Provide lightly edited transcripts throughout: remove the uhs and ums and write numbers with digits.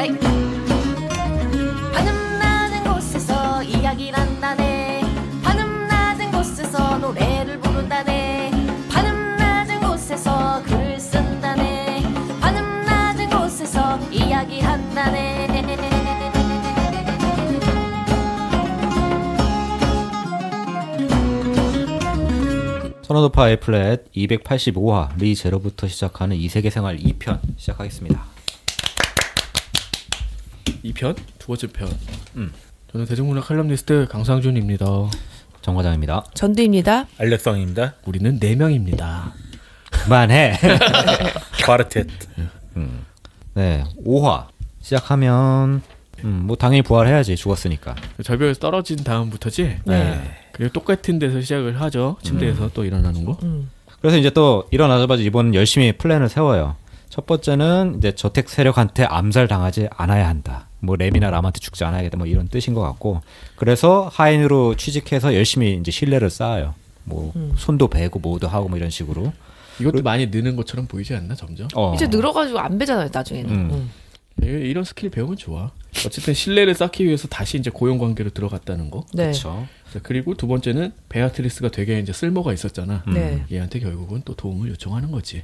에이. 바람 낮은 곳에서 이야기를 한다네. 바람 낮은 곳에서 노래를 부른다네. 바람 낮은 곳에서 글을 쓴다네. 바람 낮은 곳에서 이야기한다네. 선호도파 A플랫 285화 리 제로부터 시작하는 이세계생활 2편 시작하겠습니다. 2편? 두 번째 편. 저는 대중문화 칼럼니스트 강상준입니다. 정과장입니다. 전두입니다. 알렉성입니다. 우리는 4명입니다. 그만해. 과르텟. 네, 5화 시작하면 뭐 당연히 부활해야지, 죽었으니까. 절벽에서 떨어진 다음부터지? 네. 그리고 똑같은 데서 시작을 하죠. 침대에서 또 일어나는 거. 그래서 이제 또 일어나자마자 이번은 열심히 플랜을 세워요. 첫 번째는 이제 저택 세력한테 암살당하지 않아야 한다. 뭐 램이나 람한테 죽지 않아야겠다. 뭐 이런 뜻인 것 같고. 그래서 하인으로 취직해서 열심히 이제 신뢰를 쌓아요. 뭐 손도 베고 뭐도 하고 뭐 이런 식으로. 이것도 많이 느는 것처럼 보이지 않나 점점? 이제 늘어가지고 안 배잖아요 나중에는. 이런 스킬 배우면 좋아. 어쨌든 신뢰를 쌓기 위해서 다시 이제 고용 관계로 들어갔다는 거. 네. 그렇죠. 그리고 두 번째는 베아트리스가 되게 이제 쓸모가 있었잖아. 네. 얘한테 결국은 또 도움을 요청하는 거지.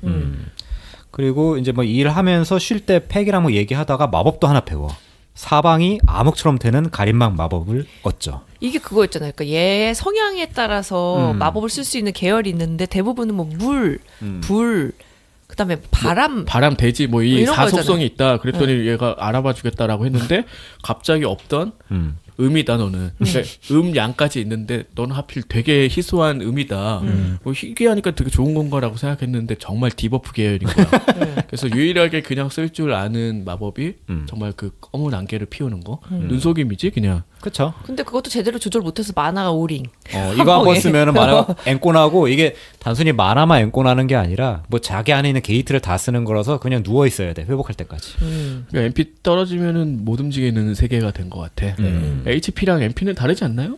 그리고 이제 뭐 일하면서 쉴 때 팩이랑 뭐 얘기하다가 마법도 하나 배워. 사방이 암흑처럼 되는 가림막 마법을 얻죠. 이게 그거였잖아요. 그러니까 얘 성향에 따라서 마법을 쓸 수 있는 계열이 있는데 대부분은 뭐 물, 불, 그다음에 바람, 바람 대지 뭐 이 이런 사속성이 있다. 그랬더니 얘가 알아봐 주겠다라고 했는데 갑자기 없던 음이다 너는. 그러니까 양까지 있는데 너는 하필 되게 희소한 음이다. 뭐 희귀하니까 되게 좋은 건가라고 생각했는데 정말 디버프 계열인 거야. 그래서 유일하게 그냥 쓸 줄 아는 마법이 정말 그 검은 안개를 피우는 거. 눈속임이지 그냥. 그렇죠. 근데 그것도 제대로 조절 못해서 만화가 오링. 이거 한번 쓰면은 만화가 앵꼬나고 이게 단순히 만화만 앵꼬나는 게 아니라 뭐 자기 안에 있는 게이트를 다 쓰는 거라서 그냥 누워 있어야 돼. 회복할 때까지. 그러니까 MP 떨어지면은 못 움직이는 세계가 된 것 같아. HP랑 MP는 다르지 않나요?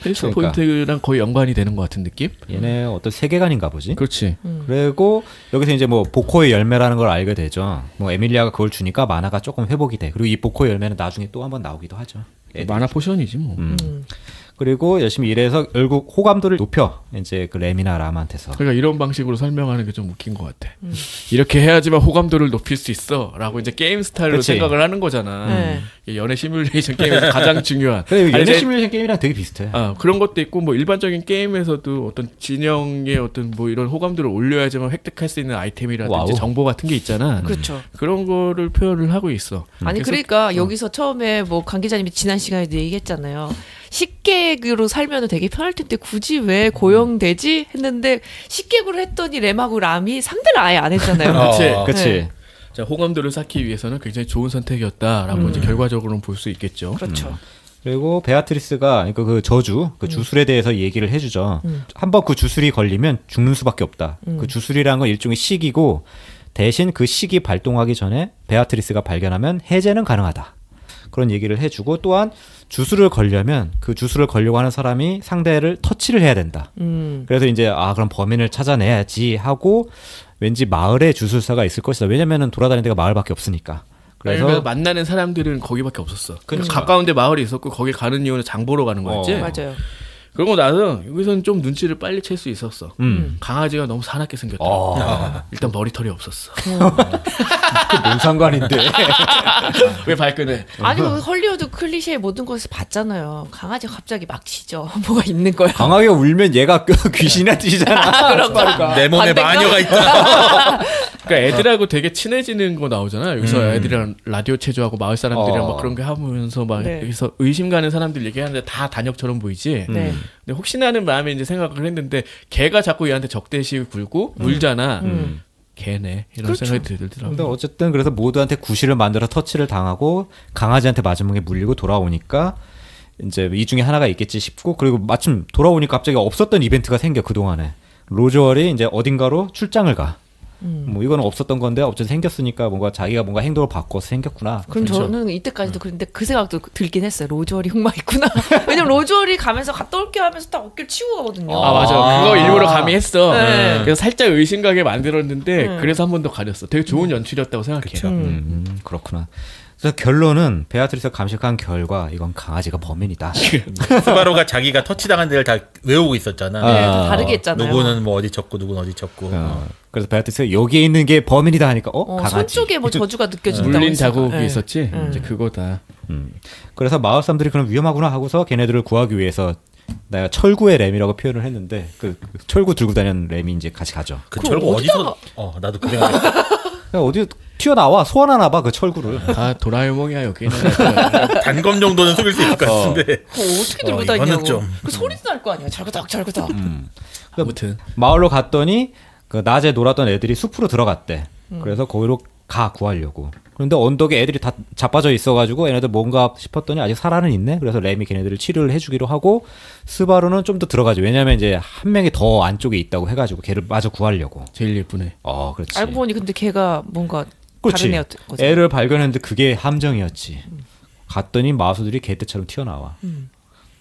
헬스 포인트랑 거의 연관이 되는 것 같은 느낌? 얘네 어떤 세계관인가 보지. 그렇지. 그리고 여기서 이제 뭐 보코의 열매라는 걸 알게 되죠. 뭐 에밀리아가 그걸 주니까 만화가 조금 회복이 돼. 그리고 이 보코의 열매는 나중에 또 한번 나오기도 하죠. 만화 포션이지 뭐. 그리고 열심히 일해서 결국 호감도를 높여. 이제 그 램이나 람한테서. 그러니까 이런 방식으로 설명하는 게 좀 웃긴 것 같아. 이렇게 해야지만 호감도를 높일 수 있어라고 이제 게임 스타일로 그치. 생각을 하는 거잖아. 네. 연애 시뮬레이션 게임에서 가장 중요한. 그래, 연애 아니, 시뮬레이션 게임이랑 되게 비슷해. 그런 것도 있고 뭐 일반적인 게임에서도 어떤 진영의 어떤 뭐 이런 호감도를 올려야지만 획득할 수 있는 아이템이라든지 와우. 정보 같은 게 있잖아. 그렇죠. 그런 거를 표현을 하고 있어. 아니 그래서 그러니까 여기서 처음에 뭐 강 기자님이 지난 시간에도 얘기했잖아요. 식객으로 살면은 되게 편할 텐데 굳이 왜 고용되지 했는데 식객으로 했더니 램하고 람이 상대를 아예 안 했잖아요. 그렇지. 네. 자, 호감도를 쌓기 위해서는 굉장히 좋은 선택이었다라고 이제 결과적으로는 볼 수 있겠죠. 그렇죠. 그리고 베아트리스가 그러니까 그 저주, 그 주술에 대해서 얘기를 해주죠. 한번 그 주술이 걸리면 죽는 수밖에 없다. 그 주술이라는 건 일종의 식이고 대신 그 식이 발동하기 전에 베아트리스가 발견하면 해제는 가능하다. 그런 얘기를 해주고 또한 주술을 걸려면 그 주술을 걸려고 하는 사람이 상대를 터치를 해야 된다. 그래서 이제 그럼 범인을 찾아내야지 하고 왠지 마을에 주술사가 있을 것이다. 왜냐면은 돌아다니는 데가 마을밖에 없으니까. 그래서 만나는 사람들은 거기밖에 없었어. 그러니까. 가까운데 마을이 있었고 거기 가는 이유는 장 보러 가는 거였지. 맞아요. 그러고 나서 여기서는 좀 눈치를 빨리 챌 수 있었어. 강아지가 너무 사납게 생겼다. 일단 머리털이 없었어. 그게 뭔 상관인데. 왜 발끈해? 아니 헐리우드 클리셰 모든 것을 봤잖아요. 강아지가 갑자기 막 치죠. 뭐가 있는 거야. 강하게 울면 얘가 귀신이나 뛰잖아. 내 몸에 반대인가? 마녀가 있다. 그러니까 애들하고 되게 친해지는 거 나오잖아. 여기서 애들이랑 라디오 체조하고 마을 사람들이랑 막 그런 게 하면서 막 네. 여기서 의심 가는 사람들 얘기하는데 다 단역처럼 보이지. 네. 근데 혹시나 하는 마음에 이제 생각을 했는데 걔가 자꾸 얘한테 적대시 굴고 물잖아. 걔네 이런 그렇죠. 생각이 들더라고. 근데 어쨌든 그래서 모두한테 구실을 만들어 터치를 당하고 강아지한테 마지막에 물리고 돌아오니까 이제 이 중에 하나가 있겠지 싶고 그리고 마침 돌아오니까 갑자기 없었던 이벤트가 생겨 그동안에. 로즈월이 이제 어딘가로 출장을 가. 뭐 이거는 없었던 건데 어쨌든 생겼으니까 뭔가 자기가 뭔가 행동을 바꿔서 생겼구나. 그럼 그렇죠. 저는 이때까지도 그런데 그 생각도 들긴 했어요. 로즈월이 흑마 있구나. 왜냐면 로즈월이 가면서 갔다 올게 하면서 딱 어깨를 치고 가거든요. 아 맞아. 그거 일부러 가미했어. 네. 그래서 살짝 의심가게 만들었는데 그래서 한 번 더 가렸어. 되게 좋은 연출이었다고 생각해. 그렇구나. 그래서 결론은 베아트리스가 감식한 결과 이건 강아지가 범인이다. 스바루가 자기가 터치당한 데를 다 외우고 있었잖아. 네, 다 다르게 했잖아요. 누구는 뭐 어디 쳤고 누구는 어디 쳤고. 그래서 베아트리스가 여기에 있는 게 범인이다 하니까 강아지. 손 쪽에 뭐 저주가 느껴진다고 물린 했어요. 자국이 네. 있었지. 이제 그거다. 그래서 마을 사람들이 그럼 위험하구나 하고서 걔네들을 구하기 위해서 내가 철구의 램이라고 표현을 했는데 그 철구 들고 다니는 램이 이제 같이 가죠. 그 그럼 철구 어디서? 어디다가- 나도 그 생각. 그냥 어디 튀어나와 소환하나 봐 그 철구를. 다 도라에몽이야 여기는. 단검 정도는 속일 수 있을 것 같은데. 그거 어떻게 들고 이거는 다니냐고. 좀. 그 소리도 날 거 아니야. 잘그닥 잘그닥. 아무튼 마을로 갔더니 그 낮에 놀았던 애들이 숲으로 들어갔대. 그래서 거기로 가 구하려고. 그런데 언덕에 애들이 다 자빠져 있어가지고 얘네들 뭔가 싶었더니 아직 살아는 있네. 그래서 램이 걔네들을 치료를 해주기로 하고 스바루는 좀 더 들어가죠. 왜냐면 이제 한 명이 더 안쪽에 있다고 해가지고 걔를 마저 구하려고. 제일 예쁘네. 그렇지. 알고 보니 근데 걔가 뭔가 그렇지. 다른 애였던 거죠. 애를 발견했는데 그게 함정이었지. 갔더니 마수들이 개떼처럼 튀어나와.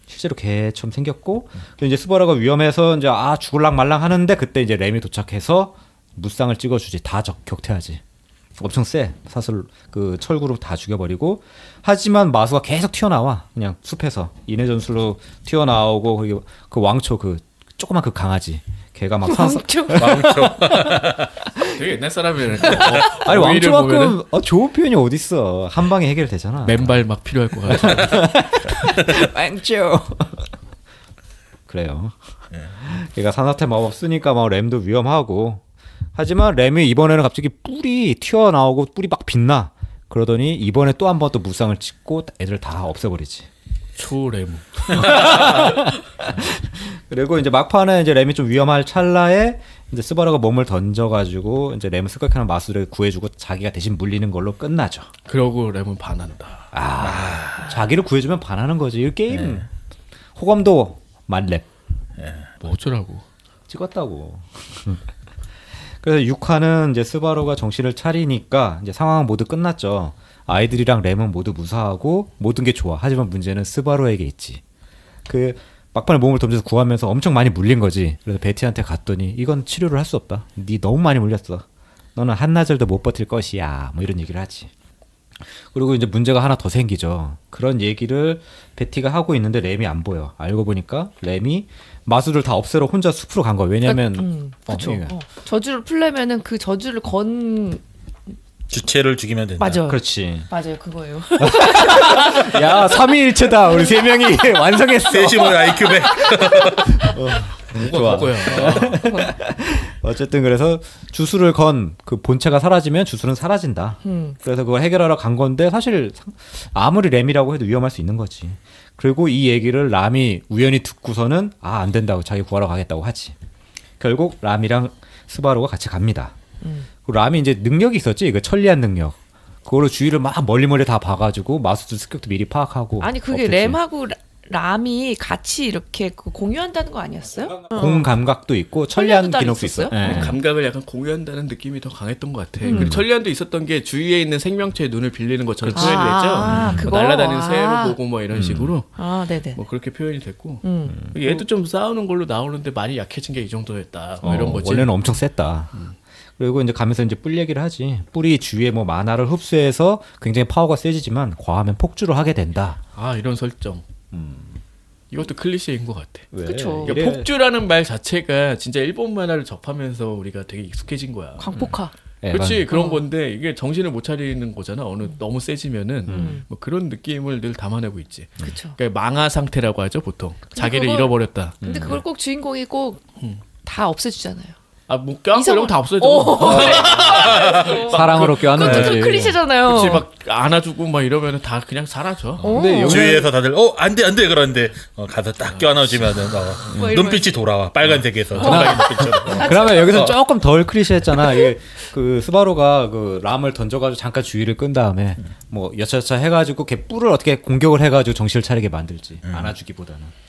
실제로 개처럼 생겼고, 근데 이제 스바루가 위험해서 이제 죽을랑 말랑 하는데 그때 이제 램이 도착해서 무쌍을 찍어주지. 다 격퇴하지. 엄청 세. 사슬 그 철구로 다 죽여버리고. 하지만 마수가 계속 튀어나와. 그냥 숲에서 인해 전술로 튀어나오고 그리고 그 왕초 그 조그만 그 강아지. 걔가 막 왕초. 되게 옛날 사람이네. 아니 오이를 보면은 왕초만큼 좋은 표현이 어딨어. 한 방에 해결되잖아. 맨발 막 필요할 것 같아. 왕초. 그래요. 걔가 산사태 마법 쓰니까 막 램도 위험하고. 하지만 램이 이번에는 갑자기 뿔이 튀어나오고 뿔이 막 빛나. 그러더니 이번에 또 한 번 또 무쌍을 찍고 애들 다 없애버리지. 초레무. 그리고 이제 막판에 이제 램이 좀 위험할 찰나에 이제 스바루가 몸을 던져가지고 이제 램을 습격하는 마수를 구해주고 자기가 대신 물리는 걸로 끝나죠. 그러고 램은 반한다. 자기를 구해주면 반하는 거지. 이 게임 호감도 만렙 뭐 어쩌라고. 찍었다고. 그래서 6화는 이제 스바루가 정신을 차리니까 이제 상황은 모두 끝났죠. 아이들이랑 램은 모두 무사하고 모든 게 좋아. 하지만 문제는 스바루에게 있지. 그 막판에 몸을 던져서 구하면서 엄청 많이 물린 거지. 그래서 베티한테 갔더니 이건 치료를 할 수 없다. 네 너무 많이 물렸어. 너는 한나절도 못 버틸 것이야. 뭐 이런 얘기를 하지. 그리고 이제 문제가 하나 더 생기죠. 그런 얘기를 베티가 하고 있는데 램이 안 보여. 알고 보니까 램이 마수들 다 없애러 혼자 숲으로 간 거야. 왜냐면 그렇죠. 이게. 저주를 풀려면은 그 저주를 건 주체를 죽이면 된다. 맞아. 그렇지. 맞아요. 그거예요. 야, 3위일체다. 우리 세 명이 완성했어. 세시모의 IQ 100. 좋아. 그거야. 어쨌든 그래서 주술을 건 그 본체가 사라지면 주술은 사라진다. 그래서 그걸 해결하러 간 건데 사실 아무리 램이라고 해도 위험할 수 있는 거지. 그리고 이 얘기를 람이 우연히 듣고서는 안 된다고 자기 구하러 가겠다고 하지. 결국 람이랑 스바루가 같이 갑니다. 그 람이 이제 능력이 있었지. 그 천리안 능력. 그거로 주위를 막 멀리 다 봐가지고 마수들 습격도 미리 파악하고. 아니 그게 없앴지. 램하고 람이 같이 이렇게 그 공유한다는 거 아니었어요? 공감각도 있고 천리안 천리안도 기능도 있었어요? 있어. 예. 감각을 약간 공유한다는 느낌이 더 강했던 것 같아. 그리고 천리안도 있었던 게 주위에 있는 생명체의 눈을 빌리는 것처럼 그렇지. 표현이 됐죠. 그거? 뭐 날아다니는 새로 보고 뭐 이런 식으로 네네. 뭐 그렇게 표현이 됐고 얘도 좀 싸우는 걸로 나오는데 많이 약해진 게 이 정도였다. 뭐 이런 거지. 원래는 엄청 셌다. 그리고 이제 가면서 이제 뿔 얘기를 하지. 뿔이 주위에 뭐 만화를 흡수해서 굉장히 파워가 세지지만 과하면 폭주를 하게 된다. 이런 설정. 이것도 클리셰인 것 같아. 왜? 그쵸. 그러니까 폭주라는 말 자체가 진짜 일본 만화를 접하면서 우리가 되게 익숙해진 거야. 광폭화. 그렇지 그런 건데 이게 정신을 못 차리는 거잖아. 너무 세지면은 뭐 그런 느낌을 늘 담아내고 있지. 그렇죠. 그러니까 망하 상태라고 하죠 보통. 자기를 그걸- 잃어버렸다. 근데 그걸 꼭 주인공이 꼭 다 없애주잖아요. 뭐 껴안고 이런 거 다 없어져. 사랑으로 껴안는 그것도 거지. 좀 클리셰잖아요. 그렇지 막 안아주고 막 이러면은 다 그냥 사라져. 근데 여기 주위에서 다들 안돼 그러는데 가서 딱 껴안아주면은 눈빛이 돌아와 빨간색에서 정말 눈빛처럼. 그러면 여기서 조금 덜 클리셰했잖아. 이게 그 스바루가 그 람을 던져가지고 잠깐 주의를 끈 다음에 뭐 여차저차 해가지고 걔 뿔을 어떻게 공격을 해가지고 정신을 차리게 만들지. 안아주기보다는.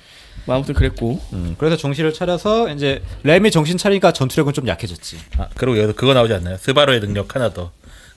뭐 아무튼 그랬고. 그래서 정신을 차려서 이제 램이 정신 차리니까 전투력은 좀 약해졌지. 그리고 여기서 그거 나오지 않나요? 스바루의 능력 하나 더.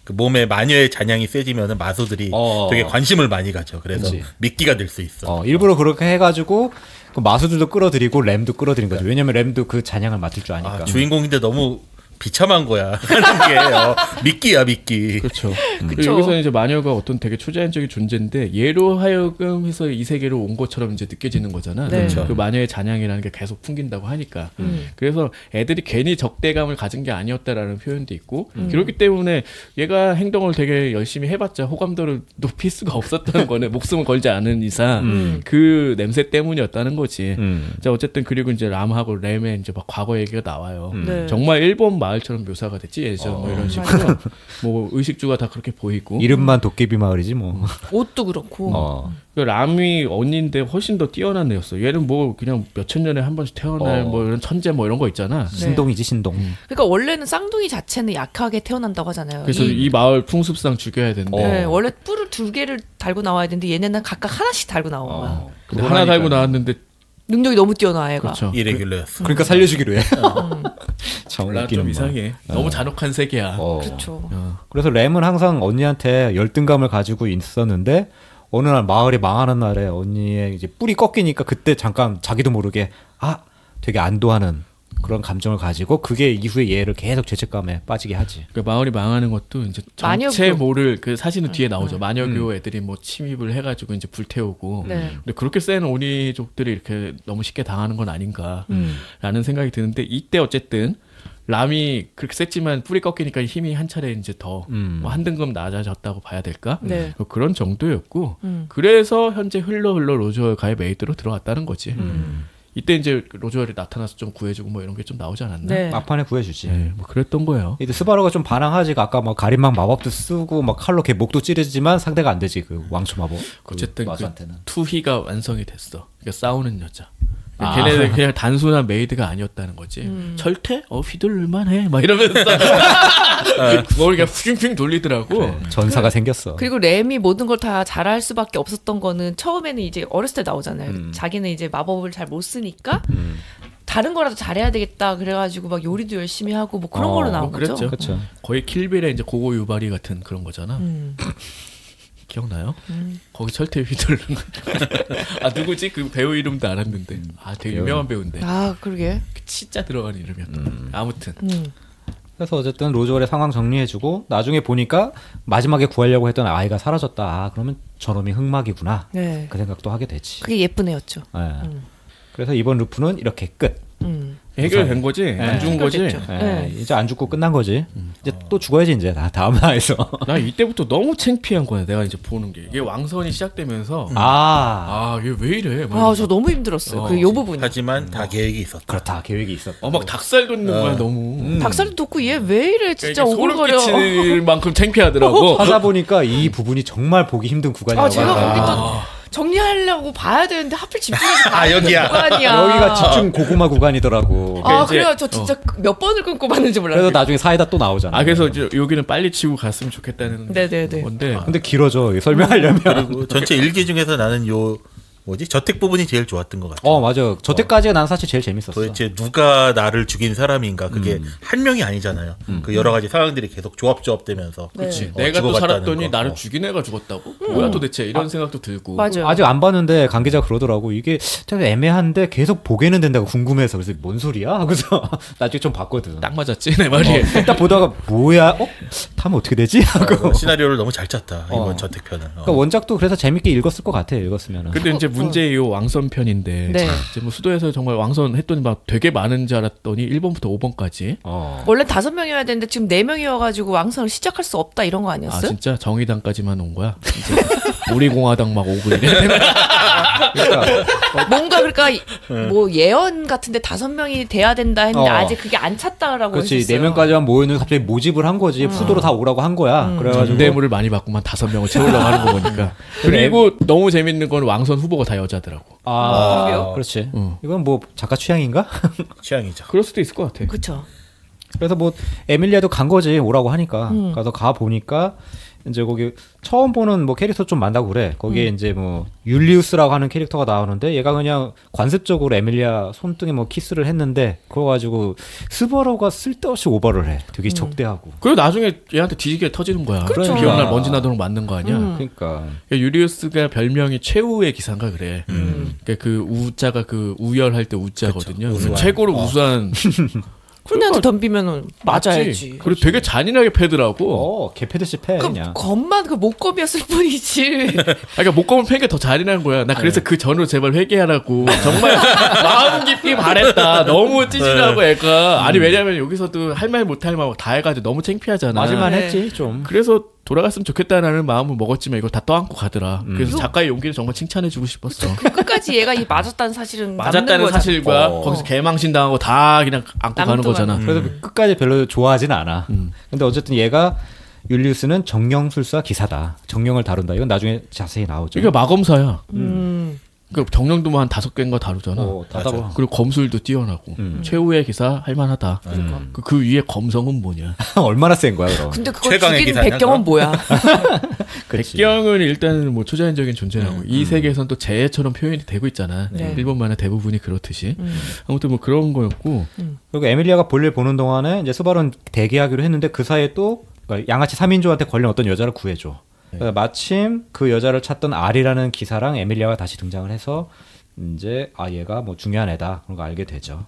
그 몸에 마녀의 잔향이 세지면은 마소들이 되게 관심을 많이 가져. 그래서 그치. 미끼가 될 수 있어. 일부러 그렇게 해가지고 그 마수들도 끌어들이고 램도 끌어들인 거죠. 왜냐면 램도 그 잔향을 맡을 줄 아니까. 주인공인데 너무 비참한 거야 하는 게 미끼야 미끼. 그렇죠. 그쵸. 여기서 이제 마녀가 어떤 되게 초자연적인 존재인데 얘로 하여금 해서 이 세계로 온 것처럼 이제 느껴지는 거잖아. 네. 그 마녀의 잔향이라는 게 계속 풍긴다고 하니까. 그래서 애들이 괜히 적대감을 가진 게 아니었다라는 표현도 있고 그렇기 때문에 얘가 행동을 되게 열심히 해봤자 호감도를 높일 수가 없었다는 거네. 목숨을 걸지 않은 이상 그 냄새 때문이었다는 거지. 자 어쨌든 그리고 이제 람하고 램의 이제 막 과거 얘기가 나와요. 네. 정말 일본 마을처럼 묘사가 됐지 예전 뭐 이런 식으로 뭐 의식주가 다 그렇게 보이고 이름만 도깨비 마을이지 뭐. 옷도 그렇고. 그 람이 언니인데 훨씬 더 뛰어난 애였어. 얘는 뭐 그냥 몇천 년에 한 번씩 태어날 뭐 이런 천재 뭐 이런 거 있잖아. 신동이지 신동. 그러니까 원래는 쌍둥이 자체는 약하게 태어난다고 하잖아요. 그래서 이 마을 풍습상 죽여야 된대. 네, 원래 뿔을 2개를 달고 나와야 되는데 얘네는 각각 하나씩 달고 나온 거야. 근데 하나 달고 나왔는데 능력이 너무 뛰어나 애가. 그렇죠. 이레귤러였어. 그러니까 살려주기로 해. 참 몰라 웃기는 좀 거. 이상해. 너무 잔혹한 세계야. 그렇죠. 그래서 램은 항상 언니한테 열등감을 가지고 있었는데 어느 날 마을이 망하는 날에 언니의 이제 뿔이 꺾이니까 그때 잠깐 자기도 모르게 되게 안도하는 그런 감정을 가지고 그게 이후에 얘를 계속 죄책감에 빠지게 하지. 그 마을이 망하는 것도 이제 마녀교. 정체 모를 그 사진은 뒤에 나오죠. 마녀교 애들이 뭐 침입을 해가지고 이제 불태우고. 네. 근데 그렇게 센 오니족들이 이렇게 너무 쉽게 당하는 건 아닌가라는 생각이 드는데 이때 어쨌든 람이 그렇게 셌지만 뿔이 꺾이니까 힘이 한 차례 이제 더 뭐 한 등급 낮아졌다고 봐야 될까? 네. 뭐 그런 정도였고 그래서 현재 흘러 로저가의 메이드로 들어왔다는 거지. 이때 이제 로저얼이 나타나서 좀 구해주고 뭐 이런 게 좀 나오지 않았나? 네. 막판에 구해주지. 네, 뭐 그랬던 거예요. 이제 스바루가 좀 반항하지. 아까 뭐 가림막 마법도 쓰고 막 칼로 걔 목도 찌르지만 상대가 안 되지 그 왕초 마법. 어쨌든 그 마수한테는. 투희가 완성이 됐어. 그러니까 싸우는 여자. 걔네들 그냥 단순한 메이드가 아니었다는 거지. 철퇴? 휘둘릴만해. 막 이러면서 머리가 휘핑 돌리더라고. 전사가 생겼어. 그리고 램이 모든 걸 다 잘할 수밖에 없었던 거는 처음에는 이제 어렸을 때 나오잖아요. 자기는 이제 마법을 잘 못 쓰니까 다른 거라도 잘해야 되겠다. 그래가지고 막 요리도 열심히 하고 뭐 그런 걸로 나온 거죠. 그랬죠. 그렇죠. 거의 킬빌의 이제 고고 유발이 같은 그런 거잖아. 기억나요? 거기 철퇴 휘둘르는 누구지? 그 배우 이름도 알았는데 되게 유명한 배우인데 아 그러게. 진짜 들어가는 이름이었다. 아무튼 그래서 어쨌든 로즈월의 상황 정리해주고 나중에 보니까 마지막에 구하려고 했던 아이가 사라졌다. 그러면 저놈이 흑막이구나. 네. 그 생각도 하게 되지. 그게 예쁜 애였죠. 네. 그래서 이번 루프는 이렇게 끝. 해결된 거지? 안 죽은 거지? 해결됐죠. 네. 이제 안 죽고 끝난 거지. 이제 또 죽어야지 이제 다음 화에서. 나 이때부터 너무 창피한 거야. 내가 이제 보는 게 이게 왕선이 시작되면서 이게 이게 왜 이래? 저 너무 힘들었어요. 그 요 부분이. 하지만 다 계획이 있었다. 그렇다. 계획이 있었다. 막 닭살 돋는 거야 너무. 닭살도 돋고 얘 왜 이래 진짜 그러니까 소름 오글거려. 끼칠 만큼 창피하더라고. 하다 보니까 이 부분이 정말 보기 힘든 구간이라고 제가 하더라. 거기 또 정리하려고 봐야 되는데 하필 집중해서 봐야 여기야. 되는 구간이야. 여기가 집중 고구마 구간이더라고. 그래요. 저 진짜 몇 번을 끊고 봤는지 몰랐어요. 그래서 나중에 사이다 또 나오잖아. 그래서 이제 여기는 빨리 치고 갔으면 좋겠다는 네네네. 건데. 근데 길어져. 이거 설명하려면. 그리고 전체 일기 중에서 나는 저택 부분이 제일 좋았던 것 같아. 맞아. 저때까지가 난 사실 제일 재밌었어. 도대체 누가 나를 죽인 사람인가? 그게 한 명이 아니잖아요. 그 여러 가지 상황들이 계속 조합되면서. 그렇지. 네. 내가 또 죽어갔다는 살았더니 거. 나를 죽인 애가 죽었다고? 뭐야 도대체 이런 생각도 들고. 맞아요. 아직 안 봤는데 관계자가 그러더라고. 이게 좀 애매한데 계속 보게는 된다고 궁금해서. 그래서 뭔 소리야? 하고서 나중에 좀 봤거든. 딱 맞았지 내 말이. 딱 보다가 뭐야? 타면 어떻게 되지? 하고. 시나리오를 너무 잘 짰다. 이번 저택편은. 그러니까 원작도 그래서 재밌게 읽었을 것 같아. 읽었으면은. 근데 이제 문제 요 왕선 편인데 네. 이제 뭐 수도에서 정말 왕선 했더니 막 되게 많은 줄 알았더니 1번부터 5번까지. 원래 5명이어야 되는데 지금 4명이어가지고 왕성을 시작할 수 없다 이런 거 아니었어요? 진짜 정의당까지만 온 거야. 이제 우리 공화당 막 오고 이래. 뭔가 그러니까 뭐 예언 같은데 5명이 돼야 된다 했는데 아직 그게 안 찼다라고 그렇지. 했었어요. 4명까지만 모이는 갑자기 모집을 한 거지. 수도로 다 오라고 한 거야. 그래가지고. 전대물을 많이 받고만 5명을 채우려고 하는 거 보니까. 그리고 너무 재밌는 건 왕선 후보가 다 여자더라고. 그렇지. 이건 뭐 작가 취향인가? 취향이죠. 그럴 수도 있을 것 같아. 그렇죠. 그래서 뭐 에밀리아도 간 거지. 오라고 하니까. 가서 가 보니까 이제 거기 처음 보는 뭐 캐릭터 좀 만나고 그래. 거기에 이제 뭐 율리우스라고 하는 캐릭터가 나오는데 얘가 그냥 관습적으로 에밀리아 손등에 뭐 키스를 했는데 그거 가지고 스바루가 쓸데없이 오버를 해. 되게 적대하고. 그리고 나중에 얘한테 뒤지게 터지는 거야. 그렇죠. 비 오는 날 먼지 나도록 맞는 거 아니야. 그러니까. 유리우스가 별명이 최후의 기사인가 그래. 그러니까 그 우자가 그 우열할 때 우자거든요. 그쵸. 우수한. 최고로 우수한 쿨네한테 덤비면은 맞아야지. 그리고 되게 잔인하게 패더라고. 개패듯이 패 그냥. 겉만 그 목검이었을 뿐이지. 그러니까 목검을 팬 게 더 잔인한 거야. 나 그래서 그 전으로 제발 회개하라고 정말 마음 깊이 바랬다. 너무 찌질하고 애가. 아니 왜냐면 여기서도 할 말 못할 말 다 해가지고 너무 창피하잖아. 맞을만 네. 했지 좀. 그래서 돌아갔으면 좋겠다라는 마음을 먹었지만 이걸 다 떠안고 가더라. 그래서 작가의 용기를 정말 칭찬해주고 싶었어. 끝까지 얘가 이 맞았다는 사실은 맞았다는 사실과 거기서 개망신 당하고 다 그냥 안고 가는 거잖아. 그래서 끝까지 별로 좋아하진 않아. 근데 어쨌든 얘가 율리우스는 정령술사 기사다. 정령을 다룬다. 이건 나중에 자세히 나오죠. 이게 마검사야. 그 정령도 뭐 한 5개인가 다루잖아. 다다봐. 그리고 검술도 뛰어나고 최후의 기사 할만하다. 그 위에 검성은 뭐냐? 얼마나 센 거야 그럼. 근데 그걸 최강의 죽인 기사냐, 백경은 뭐야? 백경은 일단은 뭐 초자연적인 존재라고 이 세계에서는 또 재해처럼 표현이 되고 있잖아. 네. 일본 만화 대부분이 그렇듯이. 아무튼 뭐 그런 거였고. 그리고 에밀리아가 볼일 보는 동안에 이제 스바루는 대기하기로 했는데 그 사이에 또 양아치 3인조한테 걸린 어떤 여자를 구해줘. 마침 그 여자를 찾던 알이라는 기사랑 에밀리아가 다시 등장을 해서 이제 얘가 뭐 중요한 애다 그런 거 알게 되죠.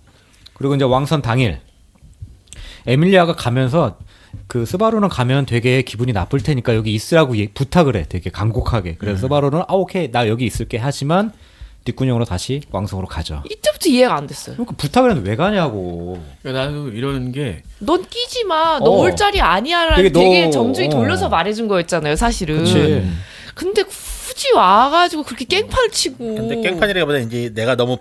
그리고 이제 왕선 당일 에밀리아가 가면서 그 스바루는 가면 되게 기분이 나쁠 테니까 여기 있으라고 부탁을 해. 되게 간곡하게. 그래서 스바루는 오케이 나 여기 있을게 하지만 뒷구녕으로 다시 왕성으로 가죠. 이때부터 이해가 안 됐어요. 그러니까 부탁을 했는데 왜 가냐고. 나도 이런 게 넌 끼지 마. 너 올 자리 아니야라는 되게 정중히 돌려서 말해준 거였잖아요, 사실은. 그치. 근데 굳이 와가지고 그렇게 깽판을 치고. 근데 깽판이라기보다 이제 내가 너무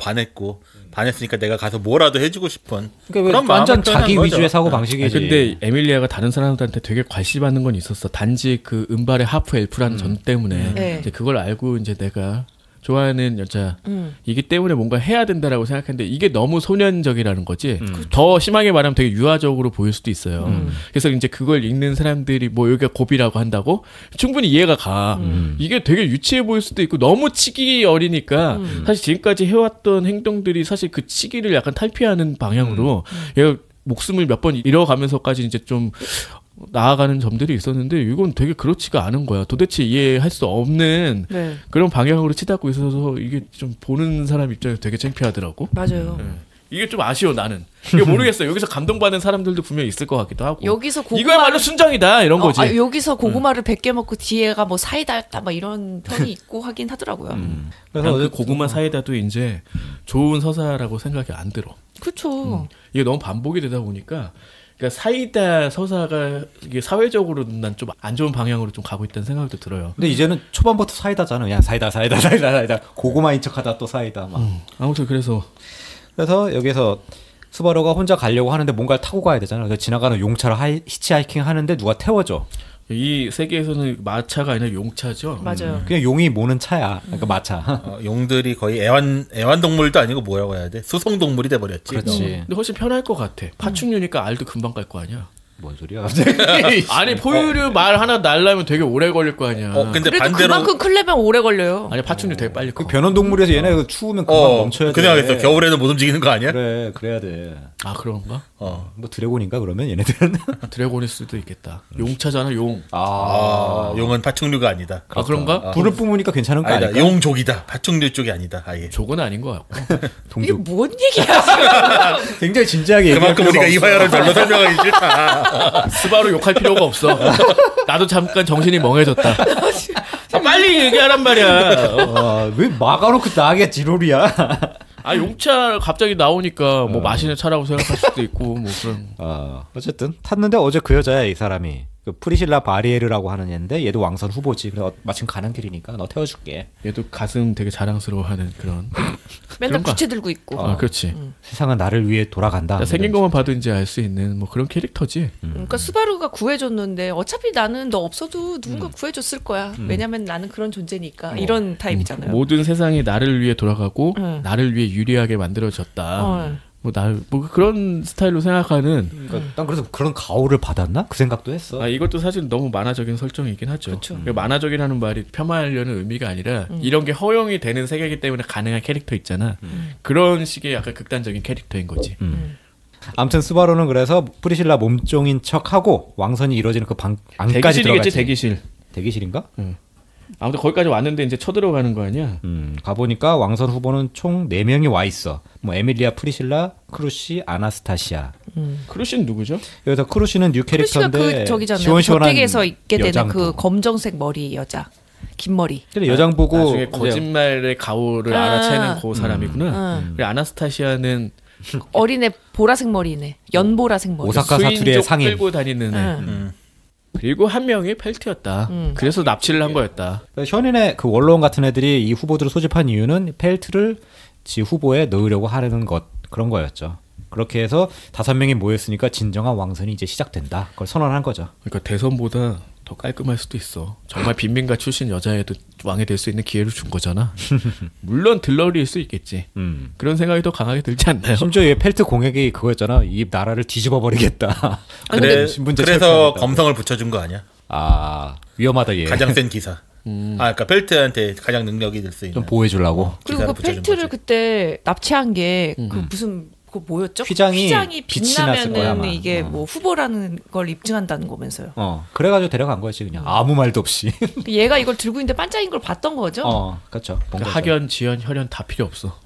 반했으니까 내가 가서 뭐라도 해주고 싶은. 그러니까 그런 완전 마음을 표현한 자기 거죠. 위주의 사고 방식이지. 근데 에밀리아가 다른 사람들한테 되게 괄시받는 건 있었어. 단지 그 은발의 하프 엘프라는 전 때문에 네. 이제 그걸 알고 이제 내가 좋아하는 여자이기 때문에 뭔가 해야 된다라고 생각했는데 이게 너무 소년적이라는 거지. 더 심하게 말하면 되게 유아적으로 보일 수도 있어요. 그래서 이제 그걸 읽는 사람들이 뭐 여기가 고비라고 한다고 충분히 이해가 가. 이게 되게 유치해 보일 수도 있고 너무 치기 어리니까 사실 지금까지 해왔던 행동들이 사실 그 치기를 약간 탈피하는 방향으로 얘가 목숨을 몇 번 잃어가면서까지 이제 좀 나아가는 점들이 있었는데 이건 되게 그렇지가 않은 거야. 도대체 이해할 수 없는 네. 그런 방향으로 치닫고 있어서 이게 좀 보는 사람 입장에서 되게 창피하더라고. 맞아요. 네. 이게 좀 아쉬워 나는. 이게 모르겠어요. 여기서 감동받는 사람들도 분명히 있을 것 같기도 하고. 여기서 이거야말로 순정이다 이런 거지. 여기서 고구마를 100개 먹고 뒤에가 뭐 사이다였다 막 이런 편이 있고 하긴 하더라고요. 그래서 그 고구마 사이다도 이제 좋은 서사라고 생각이 안 들어. 그렇죠. 이게 너무 반복이 되다 보니까 그러니까 사이다 서사가 이게 사회적으로는 난 좀 안 좋은 방향으로 좀 가고 있다는 생각도 들어요. 근데 이제는 초반부터 사이다잖아. 그냥 사이다. 고구마인 척하다 또 사이다 막. 아무튼 그래서 여기서 스바루가 혼자 가려고 하는데 뭔가를 타고 가야 되잖아. 그래서 지나가는 용차를 히치하이킹 하는데 누가 태워줘. 이 세계에서는 마차가 아니라 용차죠. 맞아요. 그냥 용이 모는 차야. 그러니까 마차. 용들이 거의 애완동물도 아니고 뭐라고 해야 돼? 수송동물이 돼버렸지. 그렇지. 근데 훨씬 편할 것 같아. 파충류니까 알도 금방 갈 거 아니야. 뭔 소리야 갑자기. 아니 포유류 말 하나 날려면 되게 오래 걸릴 거 아니야. 근데 그래도 반대로 그만큼 클레면 오래 걸려요. 아니 파충류 되게 빨리 커. 변온동물에서 얘네 추우면 그만 멈춰야 돼. 그냥 하겠어. 겨울에는 못 움직이는 거 아니야? 그래 그래야 돼. 아 그런가? 뭐 드래곤인가 그러면 얘네들은. 드래곤일 수도 있겠다. 용차잖아 용. 용은 파충류가 아니다. 아 그런가? 불을 뿜으니까 괜찮은 거 아니다. 아닐까? 용족이다. 파충류 쪽이 아니다. 아예. 족은 아닌 것 같고. 이게 뭔 얘기야 지금. 굉장히 진지하게 얘기할 그만큼 필요가 우리가 없어. 이화여를 별로 설명하기 싫다. 스바루 욕할 필요가 없어. 나도 잠깐 정신이 멍해졌다. 빨리 얘기하란 말이야. 왜 막아놓고 나게 지롤이야. 아 용차 갑자기 나오니까 뭐 마시는 차라고 생각할 수도 있고 뭐 그런. 어쨌든 탔는데 어제 그 여자야 이 사람이. 그 프리실라 바리에르라고 하는 애인데 얘도 왕선 후보지. 그래 마침 가는 길이니까 너 태워줄게. 얘도 가슴 되게 자랑스러워하는 그런. 맨날 그런가? 부채 들고 있고. 아 그렇지. 세상은 나를 위해 돌아간다. 생긴 것만 봐도 이제 알 수 있는 뭐 그런 캐릭터지. 그러니까 스바루가 구해줬는데 어차피 나는 너 없어도 누군가 구해줬을 거야. 왜냐면 나는 그런 존재니까. 이런 타입이잖아요. 모든 세상이 나를 위해 돌아가고 나를 위해 유리하게 만들어졌다. 뭐 그런 스타일로 생각하는. 그러니까 난 그래서 그런 가오를 받았나? 그 생각도 했어. 이것도 사실 너무 만화적인 설정이긴 하죠. 그러니까 만화적이라는 말이 폄하하려는 의미가 아니라 이런 게 허용이 되는 세계이기 때문에 가능한 캐릭터 있잖아. 그런 식의 약간 극단적인 캐릭터인 거지. 아무튼 스바루는 그래서 프리실라 몸종인 척하고 왕선이 이루어지는 그 안까지 대기실이겠지. 들어가지. 대기실. 대기실인가? 아무튼 거기까지 왔는데 이제 쳐들어가는 거 아니야? 가보니까 왕선 후보는 총 4명이 와 있어. 뭐 에밀리아, 프리실라, 크루시, 아나스타시아 크루시는 누구죠? 여기서 크루시는 뉴 크루시가 캐릭터인데 그 저기잖아요. 시원시원한 저택에서 있게 되는 여장부. 그 검정색 머리 여자. 긴 머리. 근데 여장부고 나중에 거짓말의 가오를 알아채는 그 사람이구나. 응. 그리고 아나스타시아는 어린애 보라색 머리네. 연보라색 머리. 오사카 사투리의 수인족 상인. 끌고 다니는 애. 응. 그리고 한 명이 펠트였다. 그래서 납치를 한 거였다. 현인의 그 원로원 같은 애들이 이 후보들을 소집한 이유는 펠트를 지 후보에 넣으려고 하려는 것 그런 거였죠. 그렇게 해서 5명이 모였으니까 진정한 왕선이 이제 시작된다. 그걸 선언한 거죠. 그러니까 대선보다 더 깔끔할 수도 있어. 정말 빈민가 출신 여자애도 왕이 될 수 있는 기회를 준 거잖아. 물론 들러리일 수 있겠지. 그런 생각이 더 강하게 들지 않나요? 심지어 얘 펠트 공약이 그거였잖아. 이 나라를 뒤집어 버리겠다. 신분제 그래서 철폐하겠다. 검성을 붙여준 거 아니야? 아 위험하다 얘. 가장 센 기사. 그러니까 펠트한테 가장 능력이 될 수 있는. 좀 보호해주려고. 그리고 그 기사를 붙여준 펠트를 거지. 그때 납치한 게 그 무슨 그 뭐였죠? 휘장이 빛이 났을 거야, 아마. 빛나면은 이게 뭐 후보라는 걸 입증한다는 거면서요. 그래가지고 데려간 거지 그냥 아무 말도 없이. 얘가 이걸 들고 있는데 반짝인 걸 봤던 거죠? 그렇죠. 본 거죠. 학연, 지연, 혈연 다 필요 없어.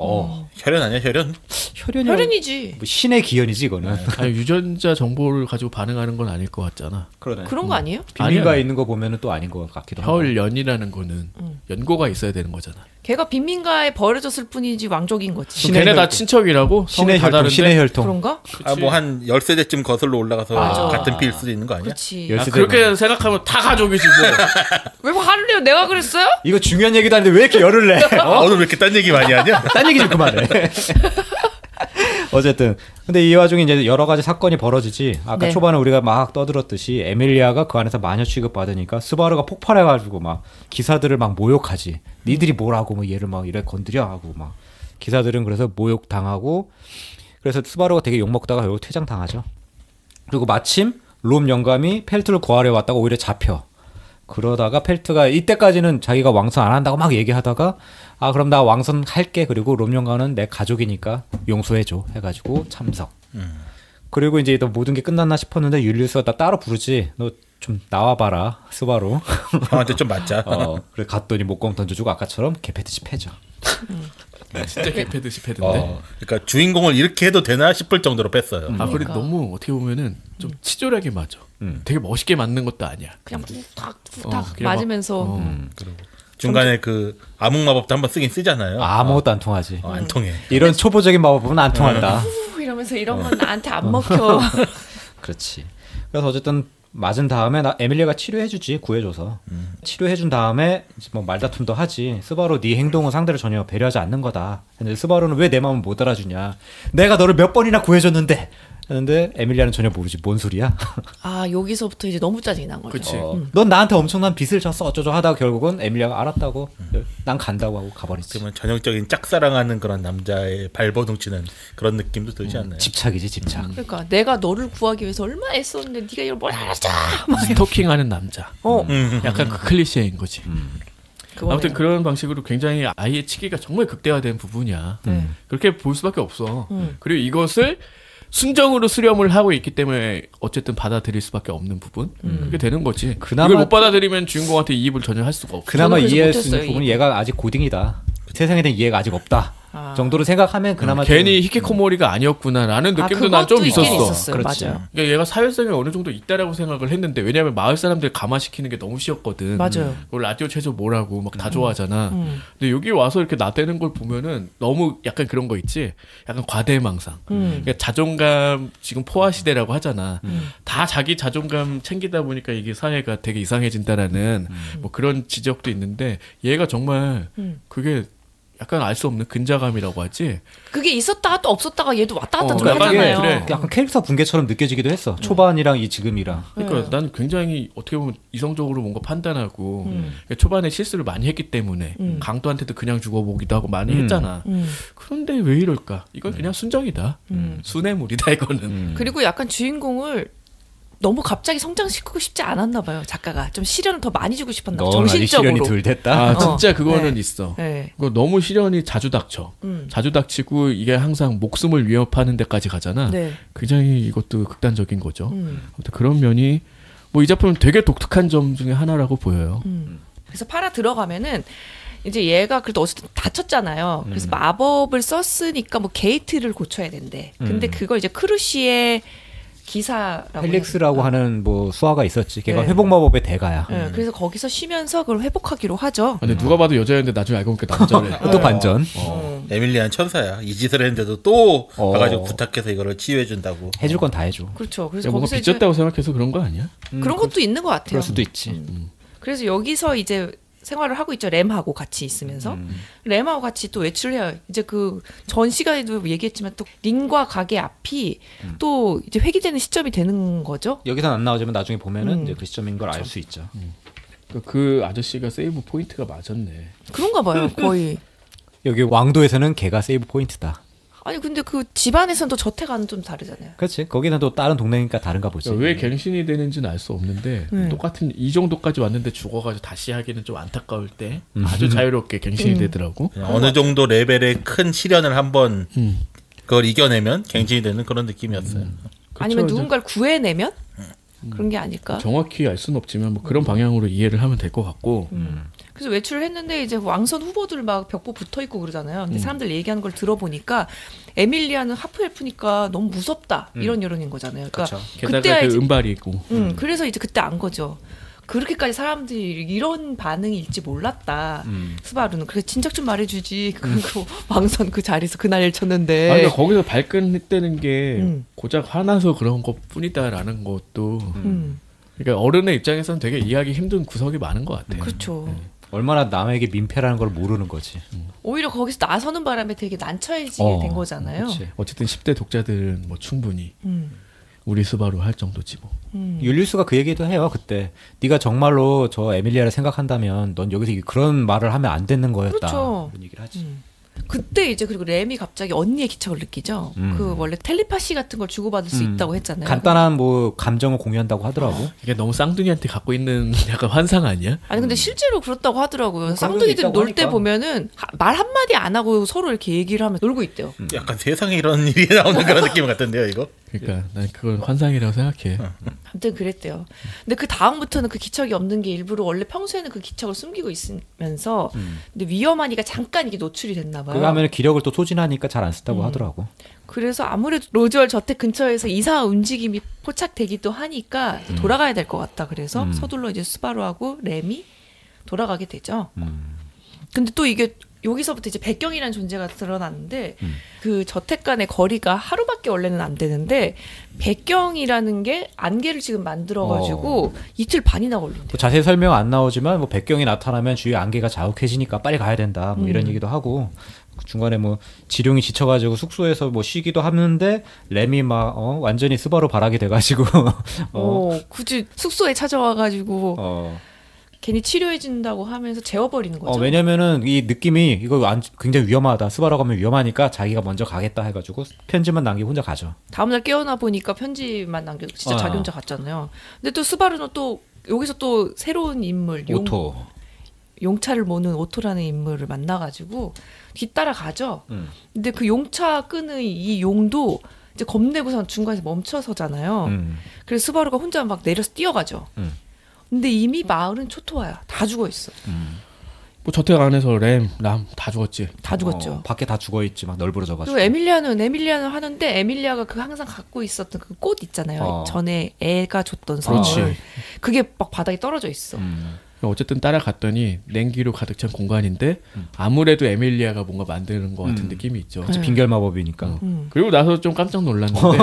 혈연 아니야 혈연? 혈연이지. 뭐 신의 기현이지 이거는. 아니, 유전자 정보를 가지고 반응하는 건 아닐 것 같잖아. 그러네. 그런 거 아니에요? 빈민가에 아니야. 있는 거 보면은 또 아닌 것 같기도 하고. 혈연이라는 거는 연고가 있어야 되는 거잖아. 걔가 빈민가에 버려졌을 뿐이지 왕족인 거지. 신의 걔네 다 혈통. 친척이라고? 신의 성이 다 혈통, 다른데? 신의 혈통. 그런가? 뭐 한 10세대쯤 거슬러 올라가서 맞아. 같은 피일 수도 있는 거 아니야? 그렇지. 열- 아, 그렇게 생각하면 다 가족이지 뭐. 왜 화를 내요? 내가 그랬어요? 이거 중요한 얘기도 아닌데 왜 이렇게 열을 내? 오늘 왜 이렇게 딴 얘기 많이 하냐? 딴 얘기 좀 그만해. 어쨌든 근데 이 와중에 이제 여러 가지 사건이 벌어지지. 아까 네. 초반에 우리가 막 떠들었듯이 에밀리아가 그 안에서 마녀 취급 받으니까 스바루가 폭발해가지고 막 기사들을 막 모욕하지. 니들이 뭐라고 뭐 얘를 막 이래 건드려 하고 막 기사들은 그래서 모욕 당하고 그래서 스바루가 되게 욕 먹다가 결국 퇴장 당하죠. 그리고 마침 롬 영감이 펠트를 구하려 왔다가 오히려 잡혀. 그러다가 펠트가 이때까지는 자기가 왕선 안 한다고 막 얘기하다가 아 그럼 나 왕선 할게. 그리고 롬 영감은 내 가족이니까 용서해줘 해가지고 참석. 그리고 이제 또 모든 게 끝났나 싶었는데 율리우스가 나 따로 부르지. 너 좀 나와봐라 스바루. 형한테 좀 맞자. 그래 갔더니 목공 던져주고 아까처럼 개패듯이 패죠. 진짜 개패듯이 패던데. 그러니까 주인공을 이렇게 해도 되나 싶을 정도로 뺐어요. 아, 그래 그러니까. 너무 어떻게 보면은 좀 치졸하게 맞아. 되게 멋있게 맞는 것도 아니야. 그냥 툭탁 툭탁 그냥 막- 맞으면서 중간에 그 암흑 마법도 한번 쓰긴 쓰잖아요. 아무것도 안 통하지. 안 통해. 이런 초보적인 마법은 안 통한다. 후 이러면서 이런 건 나한테 안 먹혀. 그렇지. 그래서 어쨌든 맞은 다음에 나 에밀리아가 치료해주지 구해줘서 치료해준 다음에 이제 뭐 말다툼도 하지. 스바루 네 행동은 상대를 전혀 배려하지 않는 거다. 근데 스바루는 왜 내 마음을 못 알아주냐. 내가 너를 몇 번이나 구해줬는데. 했는데 에밀리아는 전혀 모르지. 뭔 소리야? 아 여기서부터 이제 너무 짜증이 난 거죠. 그치. 넌 나한테 엄청난 빚을 졌어 어쩌죠 하다가 결국은 에밀리아가 알았다고. 난 간다고 하고 가버리지. 그러면 전형적인 짝사랑하는 그런 남자의 발버둥 치는 그런 느낌도 들지 않나요? 집착이지 집착. 그러니까 내가 너를 구하기 위해서 얼마나 애썼는데 네가 이걸 뭘 알았어? 스토킹하는 남자. 어. 약간 그 클리셰인 거지. 그거네요. 아무튼 그런 방식으로 굉장히 아이의 치기가 정말 극대화된 부분이야. 그렇게 볼 수밖에 없어. 그리고 이것을 순정으로 수렴을 하고 있기 때문에 어쨌든 받아들일 수밖에 없는 부분. 그렇게 되는 거지. 그나마- 이걸 못 받아들이면 주인공한테 이입을 전혀 할 수가 없어. 그나마 저는 그래서 이해할 수 있는 못했어요, 부분은 얘가 아직 고딩이다. 세상에 대한 이해가 아직 없다. 아. 정도로 생각하면 그나마 좀- 괜히 히키코모리가 아니었구나라는 느낌도 난 좀 그것도 있긴 있었어. 있었어요. 그렇지. 맞아요. 그러니까 얘가 사회성이 어느 정도 있다라고 생각을 했는데 왜냐하면 마을 사람들 감화시키는 게 너무 쉬웠거든. 맞아요. 그걸 라디오 체조 뭐라고 막 다 좋아하잖아. 근데 여기 와서 이렇게 나대는 걸 보면은 너무 약간 그런 거 있지. 약간 과대망상. 그러니까 자존감 지금 포화 시대라고 하잖아. 다 자기 자존감 챙기다 보니까 이게 사회가 되게 이상해진다라는 뭐 그런 지적도 있는데 얘가 정말 그게 약간 알 수 없는 근자감이라고 하지. 그게 있었다가 또 없었다가 얘도 왔다 갔다 좀 약간 하잖아요. 그래. 약간 캐릭터 붕괴처럼 느껴지기도 했어. 초반이랑 이 지금이랑. 그러니까 난 굉장히 어떻게 보면 이성적으로 뭔가 판단하고 그러니까 초반에 실수를 많이 했기 때문에 강도한테도 그냥 죽어보기도 하고 많이 했잖아. 그런데 왜 이럴까? 이건 그냥 순정이다. 순애물이다 이거는. 그리고 약간 주인공을 너무 갑자기 성장시키고 싶지 않았나 봐요. 작가가 좀 시련을 더 많이 주고 싶었나 봐요. 너는 아직 정신적으로. 시련이 덜 됐다. 아 진짜 어. 그거는 네. 있어. 네. 그거 너무 시련이 자주 닥쳐. 자주 닥치고 이게 항상 목숨을 위협하는 데까지 가잖아. 네. 굉장히 이것도 극단적인 거죠. 아무튼 그런 면이 뭐 이 작품은 되게 독특한 점 중에 하나라고 보여요. 그래서 팔아 들어가면은 이제 얘가 그래도 어쨌든 다쳤잖아요. 그래서 마법을 썼으니까 뭐 게이트를 고쳐야 된대. 근데 그걸 이제 크루시의 기사라고 헬릭스라고 하는 뭐 수화가 있었지. 걔가 네. 회복 마법의 대가야. 네, 그래서 거기서 쉬면서 그걸 회복하기로 하죠. 근데 누가 봐도 여자였는데 나중에 알고 보니까 남자래. 또 반전. 에밀리안 천사야. 이 짓을 했는데도 또 어. 가가지고 부탁해서 이거를 치유해준다고. 해줄 건 다 해줘. 그렇죠. 그래서 뭔가 거기서 이제 빚졌다고 생각해서 그런 거 아니야? 그런 것도 있는 것 같아요. 그럴 수도 있지. 그래서 여기서 이제 생활을 하고 있죠. 램하고 같이 있으면서 램하고 같이 또 외출을 해요. 이제 그 전 시간에도 얘기했지만 또 링과 가게 앞이 또 이제 회귀되는 시점이 되는 거죠. 여기선 안 나오지만 나중에 보면은 이제 그 시점인 걸 알 수 있죠. 그 아저씨가 세이브 포인트가 맞았네. 그런가 봐요. 거의. 여기 왕도에서는 걔가 세이브 포인트다. 아니 근데 그 집안에서는 또 저택과는 좀 다르잖아요. 그렇지. 거기는 또 다른 동네니까 다른가 보지. 왜 갱신이 되는지는 알 수 없는데 똑같은 이 정도까지 왔는데 죽어가지고 다시 하기는 좀 안타까울 때 아주 자유롭게 갱신이 되더라고. 어느 정도 레벨의 큰 시련을 한번 그걸 이겨내면 갱신이 되는 그런 느낌이었어요. 아니면 그쵸, 누군가를 구해내면 그런 게 아닐까. 정확히 알 수는 없지만 뭐 그런 방향으로 이해를 하면 될 것 같고. 그래서 외출을 했는데 이제 왕선 후보들 막 벽보 붙어 있고 그러잖아요. 근데 사람들 얘기하는 걸 들어보니까 에밀리아는 하프 엘프니까 너무 무섭다 이런 여론인 거잖아요. 그러니까 게다가 그때야 그 이제 은발이고. 그래서 이제 그때 안 거죠. 그렇게까지 사람들이 이런 반응일지 몰랐다. 스바루는 그래 진작 좀 말해주지. 그 왕선 그 자리에서 그날 쳤는데. 아니 그러니까 거기서 발끈했다는 게 고작 화나서 그런 것뿐이다라는 것도. 그러니까 어른의 입장에서는 되게 이해하기 힘든 구석이 많은 것 같아요. 그렇죠. 얼마나 남에게 민폐라는 걸 모르는 거지. 오히려 거기서 나서는 바람에 되게 난처해지게 된 거잖아요. 그치. 어쨌든 10대 독자들은 뭐 충분히 우리 스바루 할 정도지 뭐. 율리우스가 그 얘기도 해요. 그때 네가 정말로 저 에밀리아를 생각한다면 넌 여기서 그런 말을 하면 안 되는 거였다. 그렇죠. 그런 얘기를 하지. 그때 이제 그리고 램이 갑자기 언니의 기척을 느끼죠. 그 원래 텔레파시 같은 걸 주고받을 수 있다고 했잖아요. 간단한 뭐 감정을 공유한다고 하더라고. 이게 너무 쌍둥이한테 갖고 있는 약간 환상 아니야? 아니 근데 실제로 그렇다고 하더라고요. 그런 쌍둥이들 게 있다고 놀 때 하니까. 보면은 말 한마디 안 하고 서로 이렇게 얘기를 하면 놀고 있대요. 약간 세상에 이런 일이 나오는 그런 느낌 같은데요, 이거? 그러니까 난 그걸 환상이라고 생각해. 아무튼 그랬대요. 근데 그 다음부터는 그 기척이 없는 게 일부러 원래 평소에는 그 기척을 숨기고 있으면서 근데 위험하니까 잠깐 이게 노출이 됐나 봐요. 그거 하면 기력을 또 소진하니까 잘 안 쓴다고 하더라고. 그래서 아무래도 로즈월 저택 근처에서 이상한 움직임이 포착되기도 하니까 돌아가야 될 것 같다. 그래서 서둘러 이제 스바루하고 램이 돌아가게 되죠. 근데 또 이게 여기서부터 이제 백경이라는 존재가 드러났는데 그 저택 간의 거리가 하루밖에 원래는 안 되는데 백경이라는 게 안개를 지금 만들어가지고 이틀 반이나 걸린대요. 뭐 자세히 설명 안 나오지만 뭐 백경이 나타나면 주위에 안개가 자욱해지니까 빨리 가야 된다. 뭐 이런 얘기도 하고 중간에 뭐 지룡이 지쳐가지고 숙소에서 뭐 쉬기도 하는데 램이 막 완전히 스바루 바라게 돼가지고 굳이 숙소에 찾아와가지고 괜히 치료해준다고 하면서 재워버리는 거죠. 왜냐면은 이 느낌이 이거 굉장히 위험하다. 스바루 가면 위험하니까 자기가 먼저 가겠다 해가지고 편지만 남기고 혼자 가죠. 다음날 깨어나 보니까 편지만 남겨 진짜 자기 혼자 갔잖아요. 근데 또 스바루는 또 여기서 또 새로운 인물 오토. 용차를 모는 오토라는 인물을 만나가지고 뒤따라 가죠. 근데 그 용차 끈의 이 용도 이제 겁내고선 중간에서 멈춰서잖아요. 그래서 스바루가 혼자 막 내려서 뛰어가죠. 근데 이미 마을은 초토화야. 다 죽어 있어. 뭐 저택 안에서 램, 람 다 죽었지. 다 죽었죠. 밖에 다 죽어 있지 막 널브러져가지고. 그리고 에밀리아는 하는데 에밀리아가 그 항상 갖고 있었던 그 꽃 있잖아요. 전에 애가 줬던 선물. 그렇지. 그게 막 바닥에 떨어져 있어. 어쨌든 따라갔더니 냉기로 가득 찬 공간인데 아무래도 에밀리아가 뭔가 만드는 것 같은 느낌이 있죠. 빈결 마법이니까. 그리고 나서 좀 깜짝 놀랐는데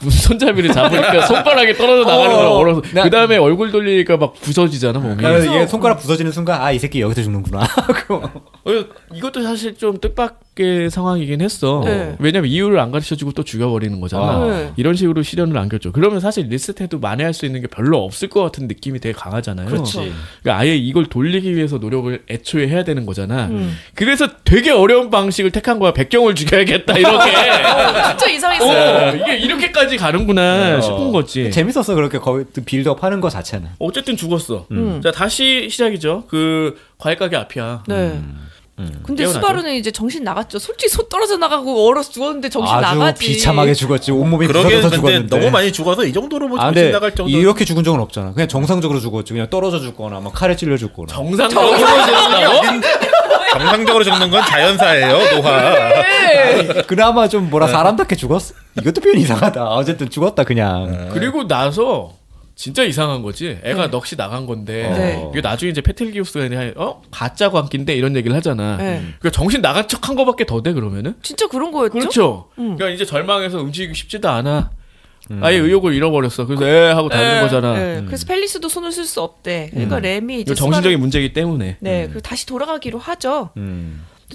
무슨 손잡이를 잡으니까 손가락이 떨어져 나가는 걸 얼어서 그 다음에 얼굴 돌리니까 막 부서지잖아 몸이. 얘 손가락 부서지는 순간 이 새끼 여기서 죽는구나. 이것도 사실 좀 뜻밖의 상황이긴 했어. 네. 왜냐면 이유를 안 가르쳐주고 또 죽여버리는 거잖아. 네. 이런 식으로 시련을 안겼죠. 그러면 사실 리스트해도 만회할 수 있는 게 별로 없을 것 같은 느낌이 되게 강하잖아요. 그렇지. 그러니까 아예 이걸 돌리기 위해서 노력을 애초에 해야 되는 거잖아. 그래서 되게 어려운 방식을 택한 거야. 백경을 죽여야겠다 이렇게. 진짜 이상했어요. 이게 이렇게까지 가는구나 싶은 거지. 재밌었어 그렇게 거의 빌드업 하는 거 자체는. 어쨌든 죽었어. 자 다시 시작이죠. 그 과일 가게 앞이야. 네. 근데 깨어나죠. 스바루는 이제 정신 나갔죠. 솔직히 손 떨어져 나가고 얼어서 죽었는데 정신 아주 나가지. 비참하게 죽었지. 온몸이 그러게 부서져서 근데 죽었는데. 너무 많이 죽어서 이 정도로 뭐 근데 정신 나갈 정도. 이렇게 죽은 적은 없잖아. 그냥 정상적으로 죽었지. 그냥 떨어져 죽거나 막 칼에 찔려 죽거나. 정상적으로 죽었다고? 정상적으로 죽는 건 자연사예요, 노화. 그나마 좀 사람답게 죽었어. 이것도 표현 이상하다. 어쨌든 죽었다 그냥. 그리고 나서 진짜 이상한 거지. 애가 넋이 나간 건데 네. 이게 나중에 이제 페텔기우스가 가짜 광기인데 이런 얘기를 하잖아. 네. 그러니까 정신 나간 척한 거밖에 더 돼 그러면은. 진짜 그런 거였죠? 그렇죠. 그러니까 이제 절망해서 움직이기 쉽지도 않아. 아예 의욕을 잃어버렸어. 그래서 에 하고 다니는 거잖아. 그래서 펠리스도 손을 쓸 수 없대. 그러니까 램이 이제 정신적인 문제이기 때문에. 네, 그리고 다시 돌아가기로 하죠.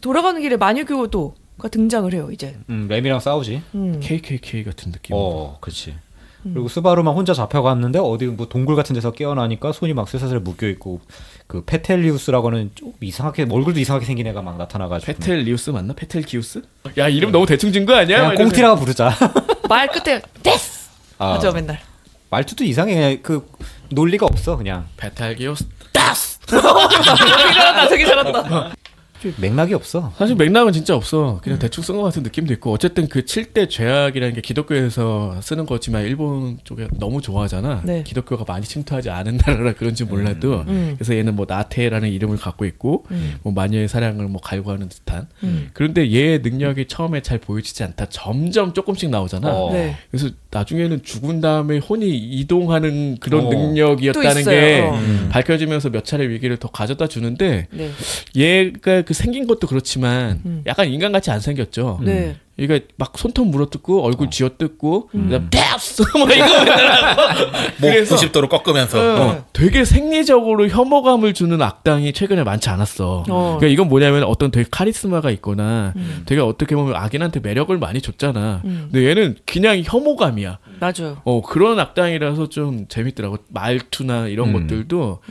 돌아가는 길에 마녀교도가 등장을 해요, 이제. 램이랑 싸우지. KKK 같은 느낌. 그렇지. 그리고 스바루만 혼자 잡혀갔는데 어디 뭐 동굴 같은 데서 깨어나니까 손이 막 쇠사슬 묶여 있고 그 페텔리우스라고는 좀 이상하게 얼굴도 이상하게 생긴 애가 막 나타나가지고. 페텔리우스 맞나? 페텔기우스? 야 이름 너무 대충 진 거 아니야? 그냥 꽁티라고 부르자. 말 끝에 데스 하죠 맨날. 말투도 이상해. 그 논리가 없어 그냥. 페텔기우스. 일어났다, 되게 잘한다. 맥락이 없어. 사실 맥락은 진짜 없어. 그냥 대충 쓴 것 같은 느낌도 있고. 어쨌든 그 7대 죄악이라는 게 기독교에서 쓰는 거지만 일본 쪽에 너무 좋아하잖아. 네. 기독교가 많이 침투하지 않은 나라라 그런지 몰라도. 그래서 얘는 뭐 나테라는 이름을 갖고 있고 뭐 마녀의 사랑을 뭐 갈구하는 듯한. 그런데 얘의 능력이 처음에 잘 보여지지 않다. 점점 조금씩 나오잖아. 네. 그래서 나중에는 죽은 다음에 혼이 이동하는 그런 또 능력이었다는 있어요. 게 밝혀지면서 몇 차례 위기를 더 가져다 주는데 네. 얘가 그 생긴 것도 그렇지만 약간 인간같이 안 생겼죠. 네. 얘가 막 손톱 물어뜯고 얼굴 쥐어뜯고 그다음 뎁스 뭐 이거 목 90도로 꺾으면서 되게 생리적으로 혐오감을 주는 악당이 최근에 많지 않았어. 그러니까 이건 뭐냐면 어떤 되게 카리스마가 있거나 되게 어떻게 보면 악인한테 매력을 많이 줬잖아. 근데 얘는 그냥 혐오감이야. 맞아요. 그런 악당이라서 좀 재밌더라고. 말투나 이런 것들도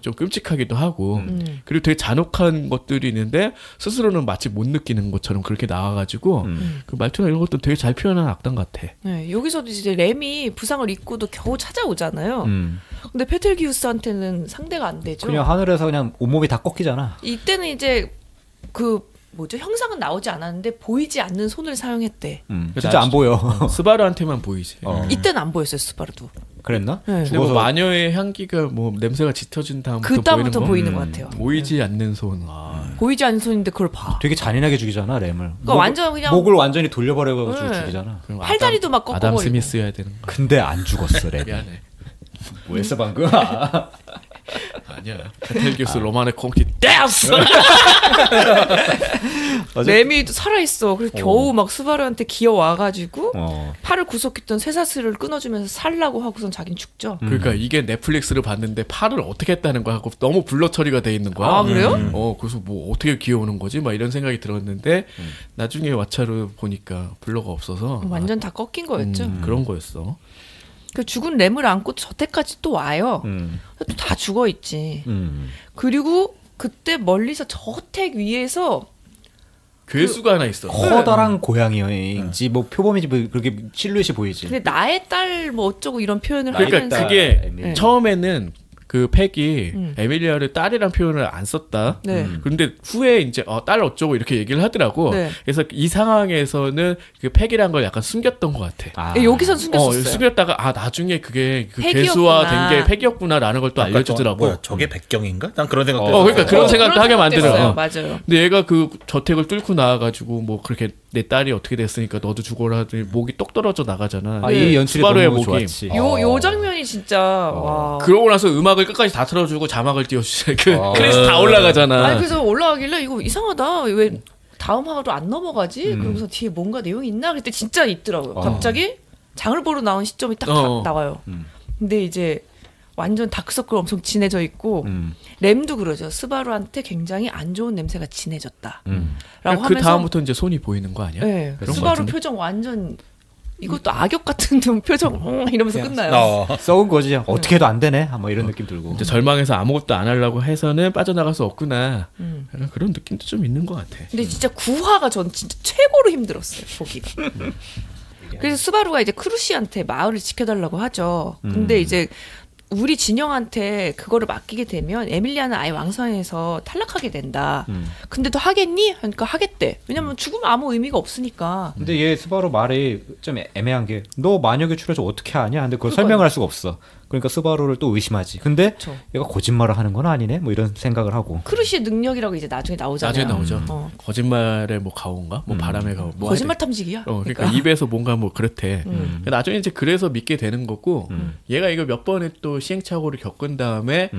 좀 끔찍하기도 하고 그리고 되게 잔혹한 것들이 있는데 스스로는 마치 못 느끼는 것처럼 그렇게 나와가지고 그 말투나 이런 것도 되게 잘 표현한 악당 같아. 네, 여기서도 이제 램이 부상을 입고도 겨우 찾아오잖아요. 근데 페텔기우스한테는 상대가 안 되죠. 그냥 하늘에서 그냥 온몸이 다 꺾이잖아. 이때는 이제 그 형상은 나오지 않았는데 보이지 않는 손을 사용했대. 진짜 안 보여. 스바루한테만 보이지. 이때는 안 보였어요, 스바루도. 그랬나? 네. 근데 뭐 마녀의 향기가 뭐 냄새가 짙어진 다음부터 그 다음부터 보이는 보이는 것 같아요. 보이지 않는 손. 보이지 않는 손인데 그걸 봐. 되게 잔인하게 죽이잖아 램을. 완전 그냥 목을 완전히 돌려버려가지고 네. 죽이잖아. 그럼 팔다리도 막 꺾어버리고. 아담 스미스여야 되는 거. 근데 안 죽었어 램. 미안해. 뭐했어 방금? 아니야. 페텔기우스 로마네 콩티 댄스. 램이 살아있어. 그래서 겨우 막 스바루한테 기어와가지고 어. 팔을 구속했던 쇠사슬을 끊어주면서 살라고 하고선 자긴 죽죠. 그러니까 이게 넷플릭스를 봤는데 팔을 어떻게 했다는 거야 하고 너무 블러 처리가 돼 있는 거야. 아, 그래요? 그래서 뭐 어떻게 기어오는 거지? 막 이런 생각이 들었는데 나중에 왓챠로 보니까 블러가 없어서 완전 다 꺾인 거였죠. 그런 거였어. 그 죽은 램을 안고 저태까지 또 와요. 또 다 죽어 있지. 그리고 그때 멀리서 저택 위에서 괴수가 하나 있어. 커다란 고양이인지 뭐 표범인지 뭐 그렇게 실루엣이 보이지. 근데 나의 딸 뭐 어쩌고 이런 표현을 그러니까 하면서 그게 에밀리아. 처음에는 그 팩이 에밀리아를 딸이란 표현을 안 썼다. 네. 그런데 후에 이제 딸 어쩌고 이렇게 얘기를 하더라고. 네. 그래서 이 상황에서는 그 팩이란 걸 약간 숨겼던 것 같아. 아. 예, 여기선 숨겼었어요. 숨겼다가 나중에 그게 그 팩이었구나. 괴수화 된 게 팩이었구나라는 걸 또 알려주더라고. 뭐야, 저게 백경인가? 난 그런 생각도 했어. 그러니까 그런 생각도 하게 만들어. 맞아요. 근데 얘가 그 저택을 뚫고 나와가지고 뭐 그렇게 내 딸이 어떻게 됐으니까 너도 죽어라 하더니 목이 똑 떨어져 나가잖아. 이 연출이 수바루의 너무 목이. 좋았지. 요 장면이 진짜 와. 그러고 나서 음악을 끝까지 다 틀어주고 자막을 띄워주자. 그 크레딧 다 올라가잖아. 아니 그래서 올라가길래 이거 이상하다. 왜 다음 화로 안 넘어가지? 그러면서 뒤에 뭔가 내용이 있나? 그때 진짜 있더라고요. 갑자기 장을 보러 나온 시점이 딱 나와요. 근데 이제 완전 다크서클 엄청 진해져 있고 램도 그러죠. 스바루한테 굉장히 안 좋은 냄새가 진해졌다. 라고 그 하면서 다음부터 이제 손이 보이는 거 아니야? 네, 그런 거 스바루 같은데? 표정 완전 이것도 악역 같은 표정 이러면서 끝나요. 썩은 거지. 어떻게 해도 안 되네. 뭐 이런 느낌 들고. 이제 절망해서 아무것도 안 하려고 해서는 빠져나갈 수 없구나. 약간 그런 느낌도 좀 있는 것 같아. 근데 진짜 9화가 전 진짜 최고로 힘들었어요. 보기가. 그래서 스바루가 이제 크루시한테 마을을 지켜달라고 하죠. 근데 이제 우리 진영한테 그거를 맡기게 되면 에밀리아는 아예 왕성에서 탈락하게 된다. 근데도 하겠니? 그러니까 하겠대. 왜냐면 죽으면 아무 의미가 없으니까. 근데 얘 스바루 말이 좀 애매한 게 너 마녀 교출해서 어떻게 하냐? 근데 그걸 설명할 수가 없어. 그러니까 스바루를 또 의심하지. 근데 그쵸. 얘가 거짓말을 하는 건 아니네. 뭐 이런 생각을 하고. 크루시의 능력이라고 이제 나중에 나오잖아요. 나중에 나오죠. 거짓말의 뭐 가오인가? 뭐 바람의 가오. 뭐 거짓말 탐지기야. 그러니까 입에서 뭔가 뭐 그렇대. 나중에 이제 그래서 믿게 되는 거고 얘가 이거 몇 번의 또 시행착오를 겪은 다음에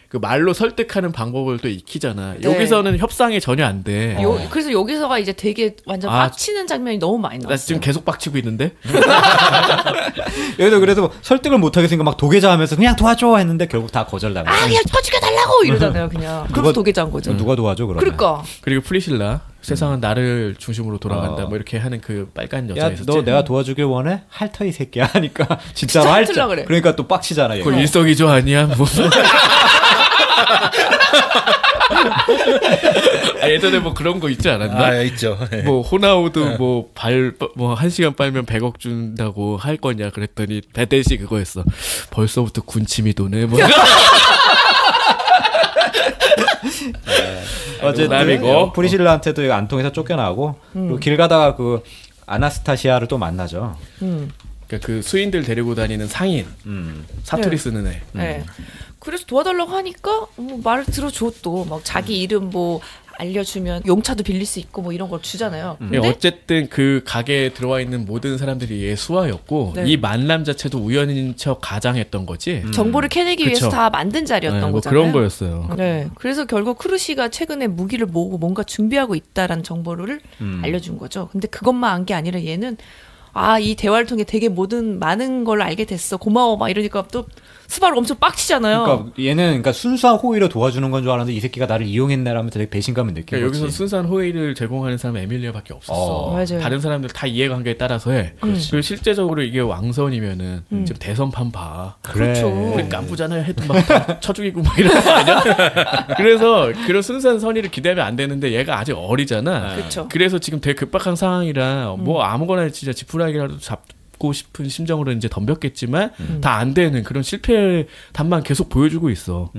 그 말로 설득하는 방법을 또 익히잖아. 네. 여기서는 협상이 전혀 안 돼. 그래서 여기서가 이제 되게 완전 빡치는 장면이 너무 많이 나 나왔어요. 지금 계속 빡치고 있는데. 얘도 그래도 설득을 못 하겠으니까 막 도계자하면서 그냥 도와줘 했는데 결국 다 거절당해. 그냥 더 죽여달라고 이러잖아요. 그냥. 그래서 도계자한 거죠. 누가 도와줘 그러면? 그러니까. 그리고 프리실라 세상은 나를 중심으로 돌아간다. 뭐 이렇게 하는 그 빨간 여자 야, 있었지. 너 내가 도와주길 원해? 핥어 이 새끼야 하니까 진짜로 진짜 핥자. 핥으려 그래. 그러니까 또 빡치잖아. 얘가. 그걸 일석이조 아니야? 뭐. 예전에 뭐 그런 거 있지 않았나? 아, 있죠. 뭐 호나우드 뭐 1시간 빨면 100억 준다고 할 거냐 그랬더니 배대시 그거였어. 벌써부터 군침이 도네. 뭐. 어쨌든 프리실라한테도 안 통해서 쫓겨나고 그리고 길 가다가 그 아나스타시아를 또 만나죠. 그러니까 그 수인들 데리고 다니는 상인 사투리 쓰는 애. 네. 그래서 도와달라고 하니까 뭐 말을 들어줘 또 막 자기 이름 뭐 알려주면 용차도 빌릴 수 있고 뭐 이런 걸 주잖아요. 근데 어쨌든 그 가게에 들어와 있는 모든 사람들이 얘 수하였고 네. 이 만남 자체도 우연인 척 가장했던 거지. 정보를 캐내기 위해서 그쵸. 다 만든 자리였던 뭐 거잖아요. 그런 거였어요. 네. 그래서 결국 크루시가 최근에 무기를 모으고 뭔가 준비하고 있다라는 정보를 알려준 거죠. 근데 그것만 안 게 아니라 얘는 이 대화를 통해 되게 많은 걸 알게 됐어. 고마워. 막 이러니까 또 스바루 엄청 빡치잖아요. 그러니까 얘는 그러니까 순수한 호의로 도와주는 건 줄 알았는데 이 새끼가 나를 이용했네라면서 되게 배신감을 느낀 그러니까 거지. 여기서 순수한 호의를 제공하는 사람은 에밀리아밖에 없었어. 맞아요. 다른 사람들 다 이해관계에 따라서 해. 그리고 실제적으로 이게 왕선이면은 지금 대선판 봐. 그래. 그렇죠. 우리 깐부잖아요. 해도 막 다 쳐죽이고 막 이런 거 아니야? 그래서 그런 순수한 선의를 기대하면 안 되는데 얘가 아직 어리잖아. 그쵸. 그래서 지금 되게 급박한 상황이라 뭐 아무거나 진짜 지푸라기라도 잡고 싶은 심정으로 이제 덤볐겠지만 다 안 되는 그런 실패 단만 계속 보여주고 있어.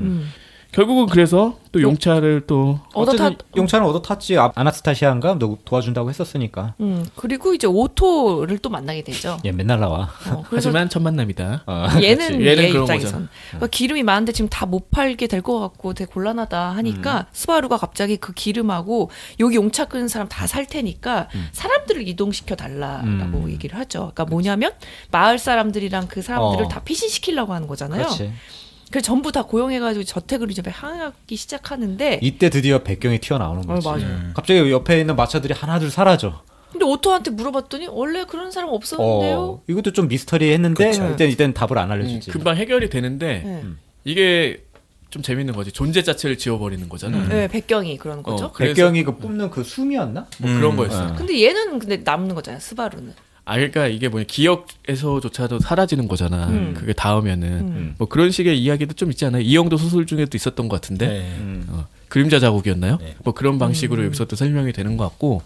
결국은 그래서 또 용차를 또 어쨌든 용차는 얻어 탔지. 아나스타시아인가 너 도와준다고 했었으니까. 그리고 이제 오토를 또 만나게 되죠. 얘 맨날 나와. 그래서 하지만 첫 만남이다. 얘는 얘는 얘 그런 입장에선 그러니까 기름이 많은데 지금 다 못 팔게 될 것 같고 되게 곤란하다 하니까 스바루가 갑자기 그 기름하고 여기 용차 끄는 사람 다 살 테니까 사람들을 이동시켜 달라라고 얘기를 하죠. 그러니까 뭐냐면 마을 사람들이랑 그 사람들을 다 피신시키려고 하는 거잖아요. 그렇지. 그래서 전부 다 고용해가지고 저택으로 이제 향하기 시작하는데 이때 드디어 백경이 튀어나오는 거지. 맞아요. 갑자기 옆에 있는 마차들이 하나둘 사라져. 근데 오토한테 물어봤더니 원래 그런 사람 없었는데요. 이것도 좀 미스터리했는데 그쵸. 이때는 답을 안 알려주지. 금방 해결이 되는데 네. 이게 좀 재밌는 거지. 존재 자체를 지워버리는 거잖아. 네, 백경이 그런 거죠. 백경이 그 뽑는 그 숨이었나? 뭐 그런 거였어. 근데 얘는 근데 남는 거잖아요. 스바루는. 그러니까 이게 뭐냐 기억에서조차도 사라지는 거잖아. 그게 닿으면은 뭐 그런 식의 이야기도 좀 있지 않아요? 이영도 소설 중에도 있었던 것 같은데 네. 그림자 자국이었나요? 네. 뭐 그런 방식으로 여기서 또 설명이 되는 것 같고.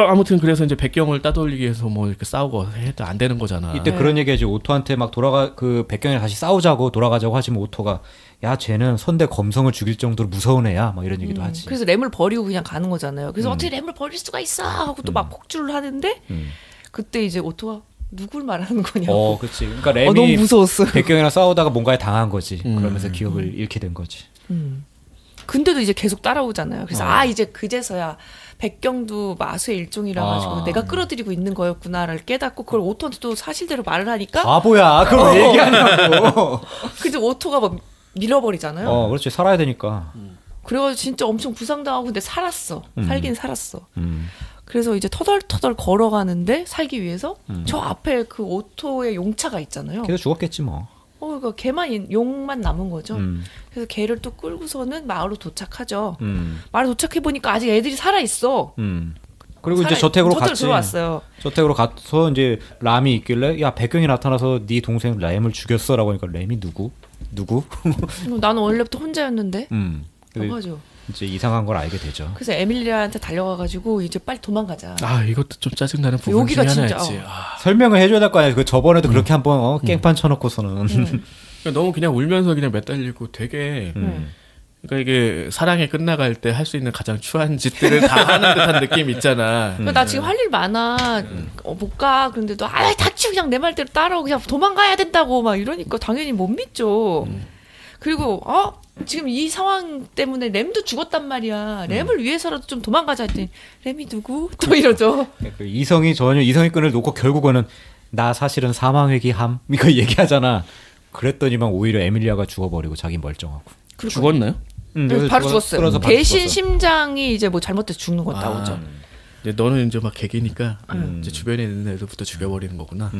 아무튼 그래서 이제 백경을 따돌리기 위해서 뭐 이렇게 싸우고 해도 안 되는 거잖아. 이때 그런 얘기하지. 오토한테 막 그 백경이랑 다시 싸우자고 돌아가자고 하지만 오토가 야 쟤는 선대 검성을 죽일 정도로 무서운 애야. 막 이런 얘기도 하지. 그래서 램을 버리고 그냥 가는 거잖아요. 그래서 어떻게 램을 버릴 수가 있어 하고 또 막 폭주를 하는데 그때 이제 오토가 누굴 말하는 거냐고. 그렇지. 그러니까 너무 램이 무서웠어요. 백경이랑 싸우다가 뭔가에 당한 거지. 그러면서 기억을 잃게 된 거지. 근데도 이제 계속 따라오잖아요. 그래서 이제 그제서야 백경도 마수의 일종이라 가지고 내가 끌어들이고 있는 거였구나를 깨닫고 그걸 오토한테 또 사실대로 말을 하니까 바보야. 그걸 왜 얘기하냐고. 근데 오토가 막 밀어버리잖아요. 그렇지. 살아야 되니까. 그래가지고 진짜 엄청 부상당하고 근데 살았어. 살긴 살았어. 그래서 이제 터덜터덜 걸어가는데 살기 위해서 저 앞에 그 오토의 용차가 있잖아요. 걔도 죽었겠지 뭐. 그러니까 걔만 용만 남은 거죠. 그래서 걔를 또 끌고서는 마을로 도착하죠. 마을에 도착해 보니까 아직 애들이 살아 있어. 그리고 이제 저택으로 갔지. 들어왔어요. 저택으로 가서 이제 람이 있길래 야 백경이 나타나서 네 동생 램을 죽였어라고 하니까 램이 누구? 나는 원래부터 혼자였는데. 근데 맞아. 이제 이상한 걸 알게 되죠. 그래서 에밀리아한테 달려가가지고 이제 빨리 도망가자. 이것도 좀 짜증나는 부분 중에 여기가 진짜, 하나였지. 설명을 해줘야 될 거 아니야. 그 저번에도 그렇게 한번 깽판 쳐놓고서는 그러니까 너무 그냥 울면서 그냥 매달리고 되게 그러니까 이게 사랑에 끝나갈 때 할 수 있는 가장 추한 짓들을 다 하는 듯한 느낌 있잖아. 나 지금 할 일 많아. 못 가. 그런데도 닥치고 그냥 내 말대로 따라오고 그냥 도망가야 된다고 막 이러니까 당연히 못 믿죠. 그리고 지금 이 상황 때문에 램도 죽었단 말이야. 램을 위해서라도 좀 도망가자 했더니 램이 누구? 또 이러죠. 이성이 끈을 놓고 결국은 나 사실은 사망회귀함 이거 얘기하잖아. 그랬더니만 오히려 에밀리아가 죽어버리고 자기 멀쩡하고. 죽었나요? 바로 죽었어요. 바로 대신 죽었어. 심장이 이제 뭐 잘못돼서 죽는 건 나오죠. 이제 너는 이제 막 개기니까 이제 주변에 있는 애들부터 죽여버리는 거구나.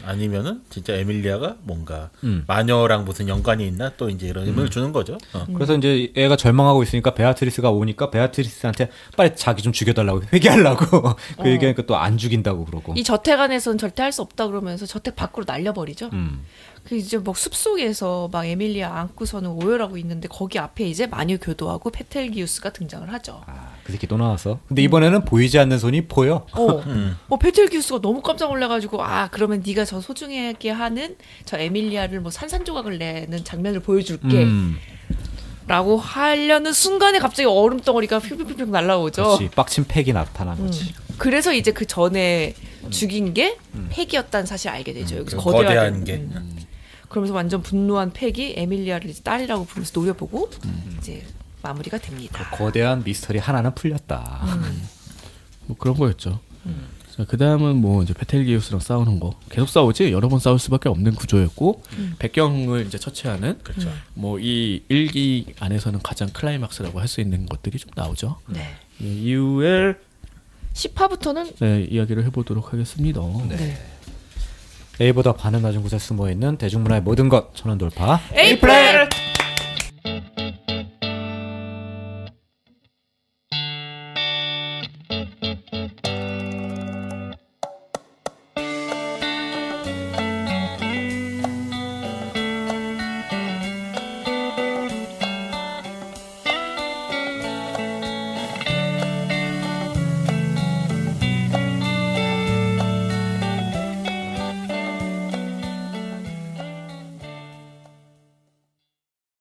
아니면은 진짜 에밀리아가 뭔가 마녀랑 무슨 연관이 있나 또 이제 이런 의미를 주는 거죠. 그래서 이제 애가 절망하고 있으니까 베아트리스가 오니까 베아트리스한테 빨리 자기 좀 죽여달라고 회개하려고 그 얘기하니까 또 안 죽인다고 그러고. 이 저택 안에서는 절대 할 수 없다 그러면서 저택 밖으로 날려버리죠. 그 이제 뭐 숲속에서 막 에밀리아 안고서는 오열하고 있는데 거기 앞에 이제 마녀 교도하고 페텔기우스가 등장을 하죠. 그 새끼 또 나왔어. 근데 이번에는 보이지 않는 손이 보여. 페텔기우스가 너무 깜짝 놀라가지고 그러면 네가 저 소중하게 하는 저 에밀리아를 뭐 산산조각을 내는 장면을 보여줄게. 라고 하려는 순간에 갑자기 얼음 덩어리가 퓨퓨퓨퓨 날라오죠. 그렇지. 빡친 팩이 나타난 거지. 그래서 이제 그 전에 죽인 게 팩이었다는 사실 알게 되죠. 여기서 거대한 게. 그러면서 완전 분노한 팩이 에밀리아를 이제 딸이라고 부르면서 노려보고 이제 마무리가 됩니다. 거대한 미스터리 하나는 풀렸다. 뭐 그런 거였죠. 그 다음은 뭐 이제 페텔기우스랑 싸우는 거 계속 싸우지 여러 번 싸울 수밖에 없는 구조였고 백경을 이제 처치하는 뭐 이 일기 안에서는 가장 클라이막스라고 할 수 있는 것들이 좀 나오죠. 네. 이후에 10화부터는 이야기를 해보도록 하겠습니다. 네. A보다 반은 낮은 곳에 숨어있는 대중문화의 모든 것 천원 돌파 에이프릴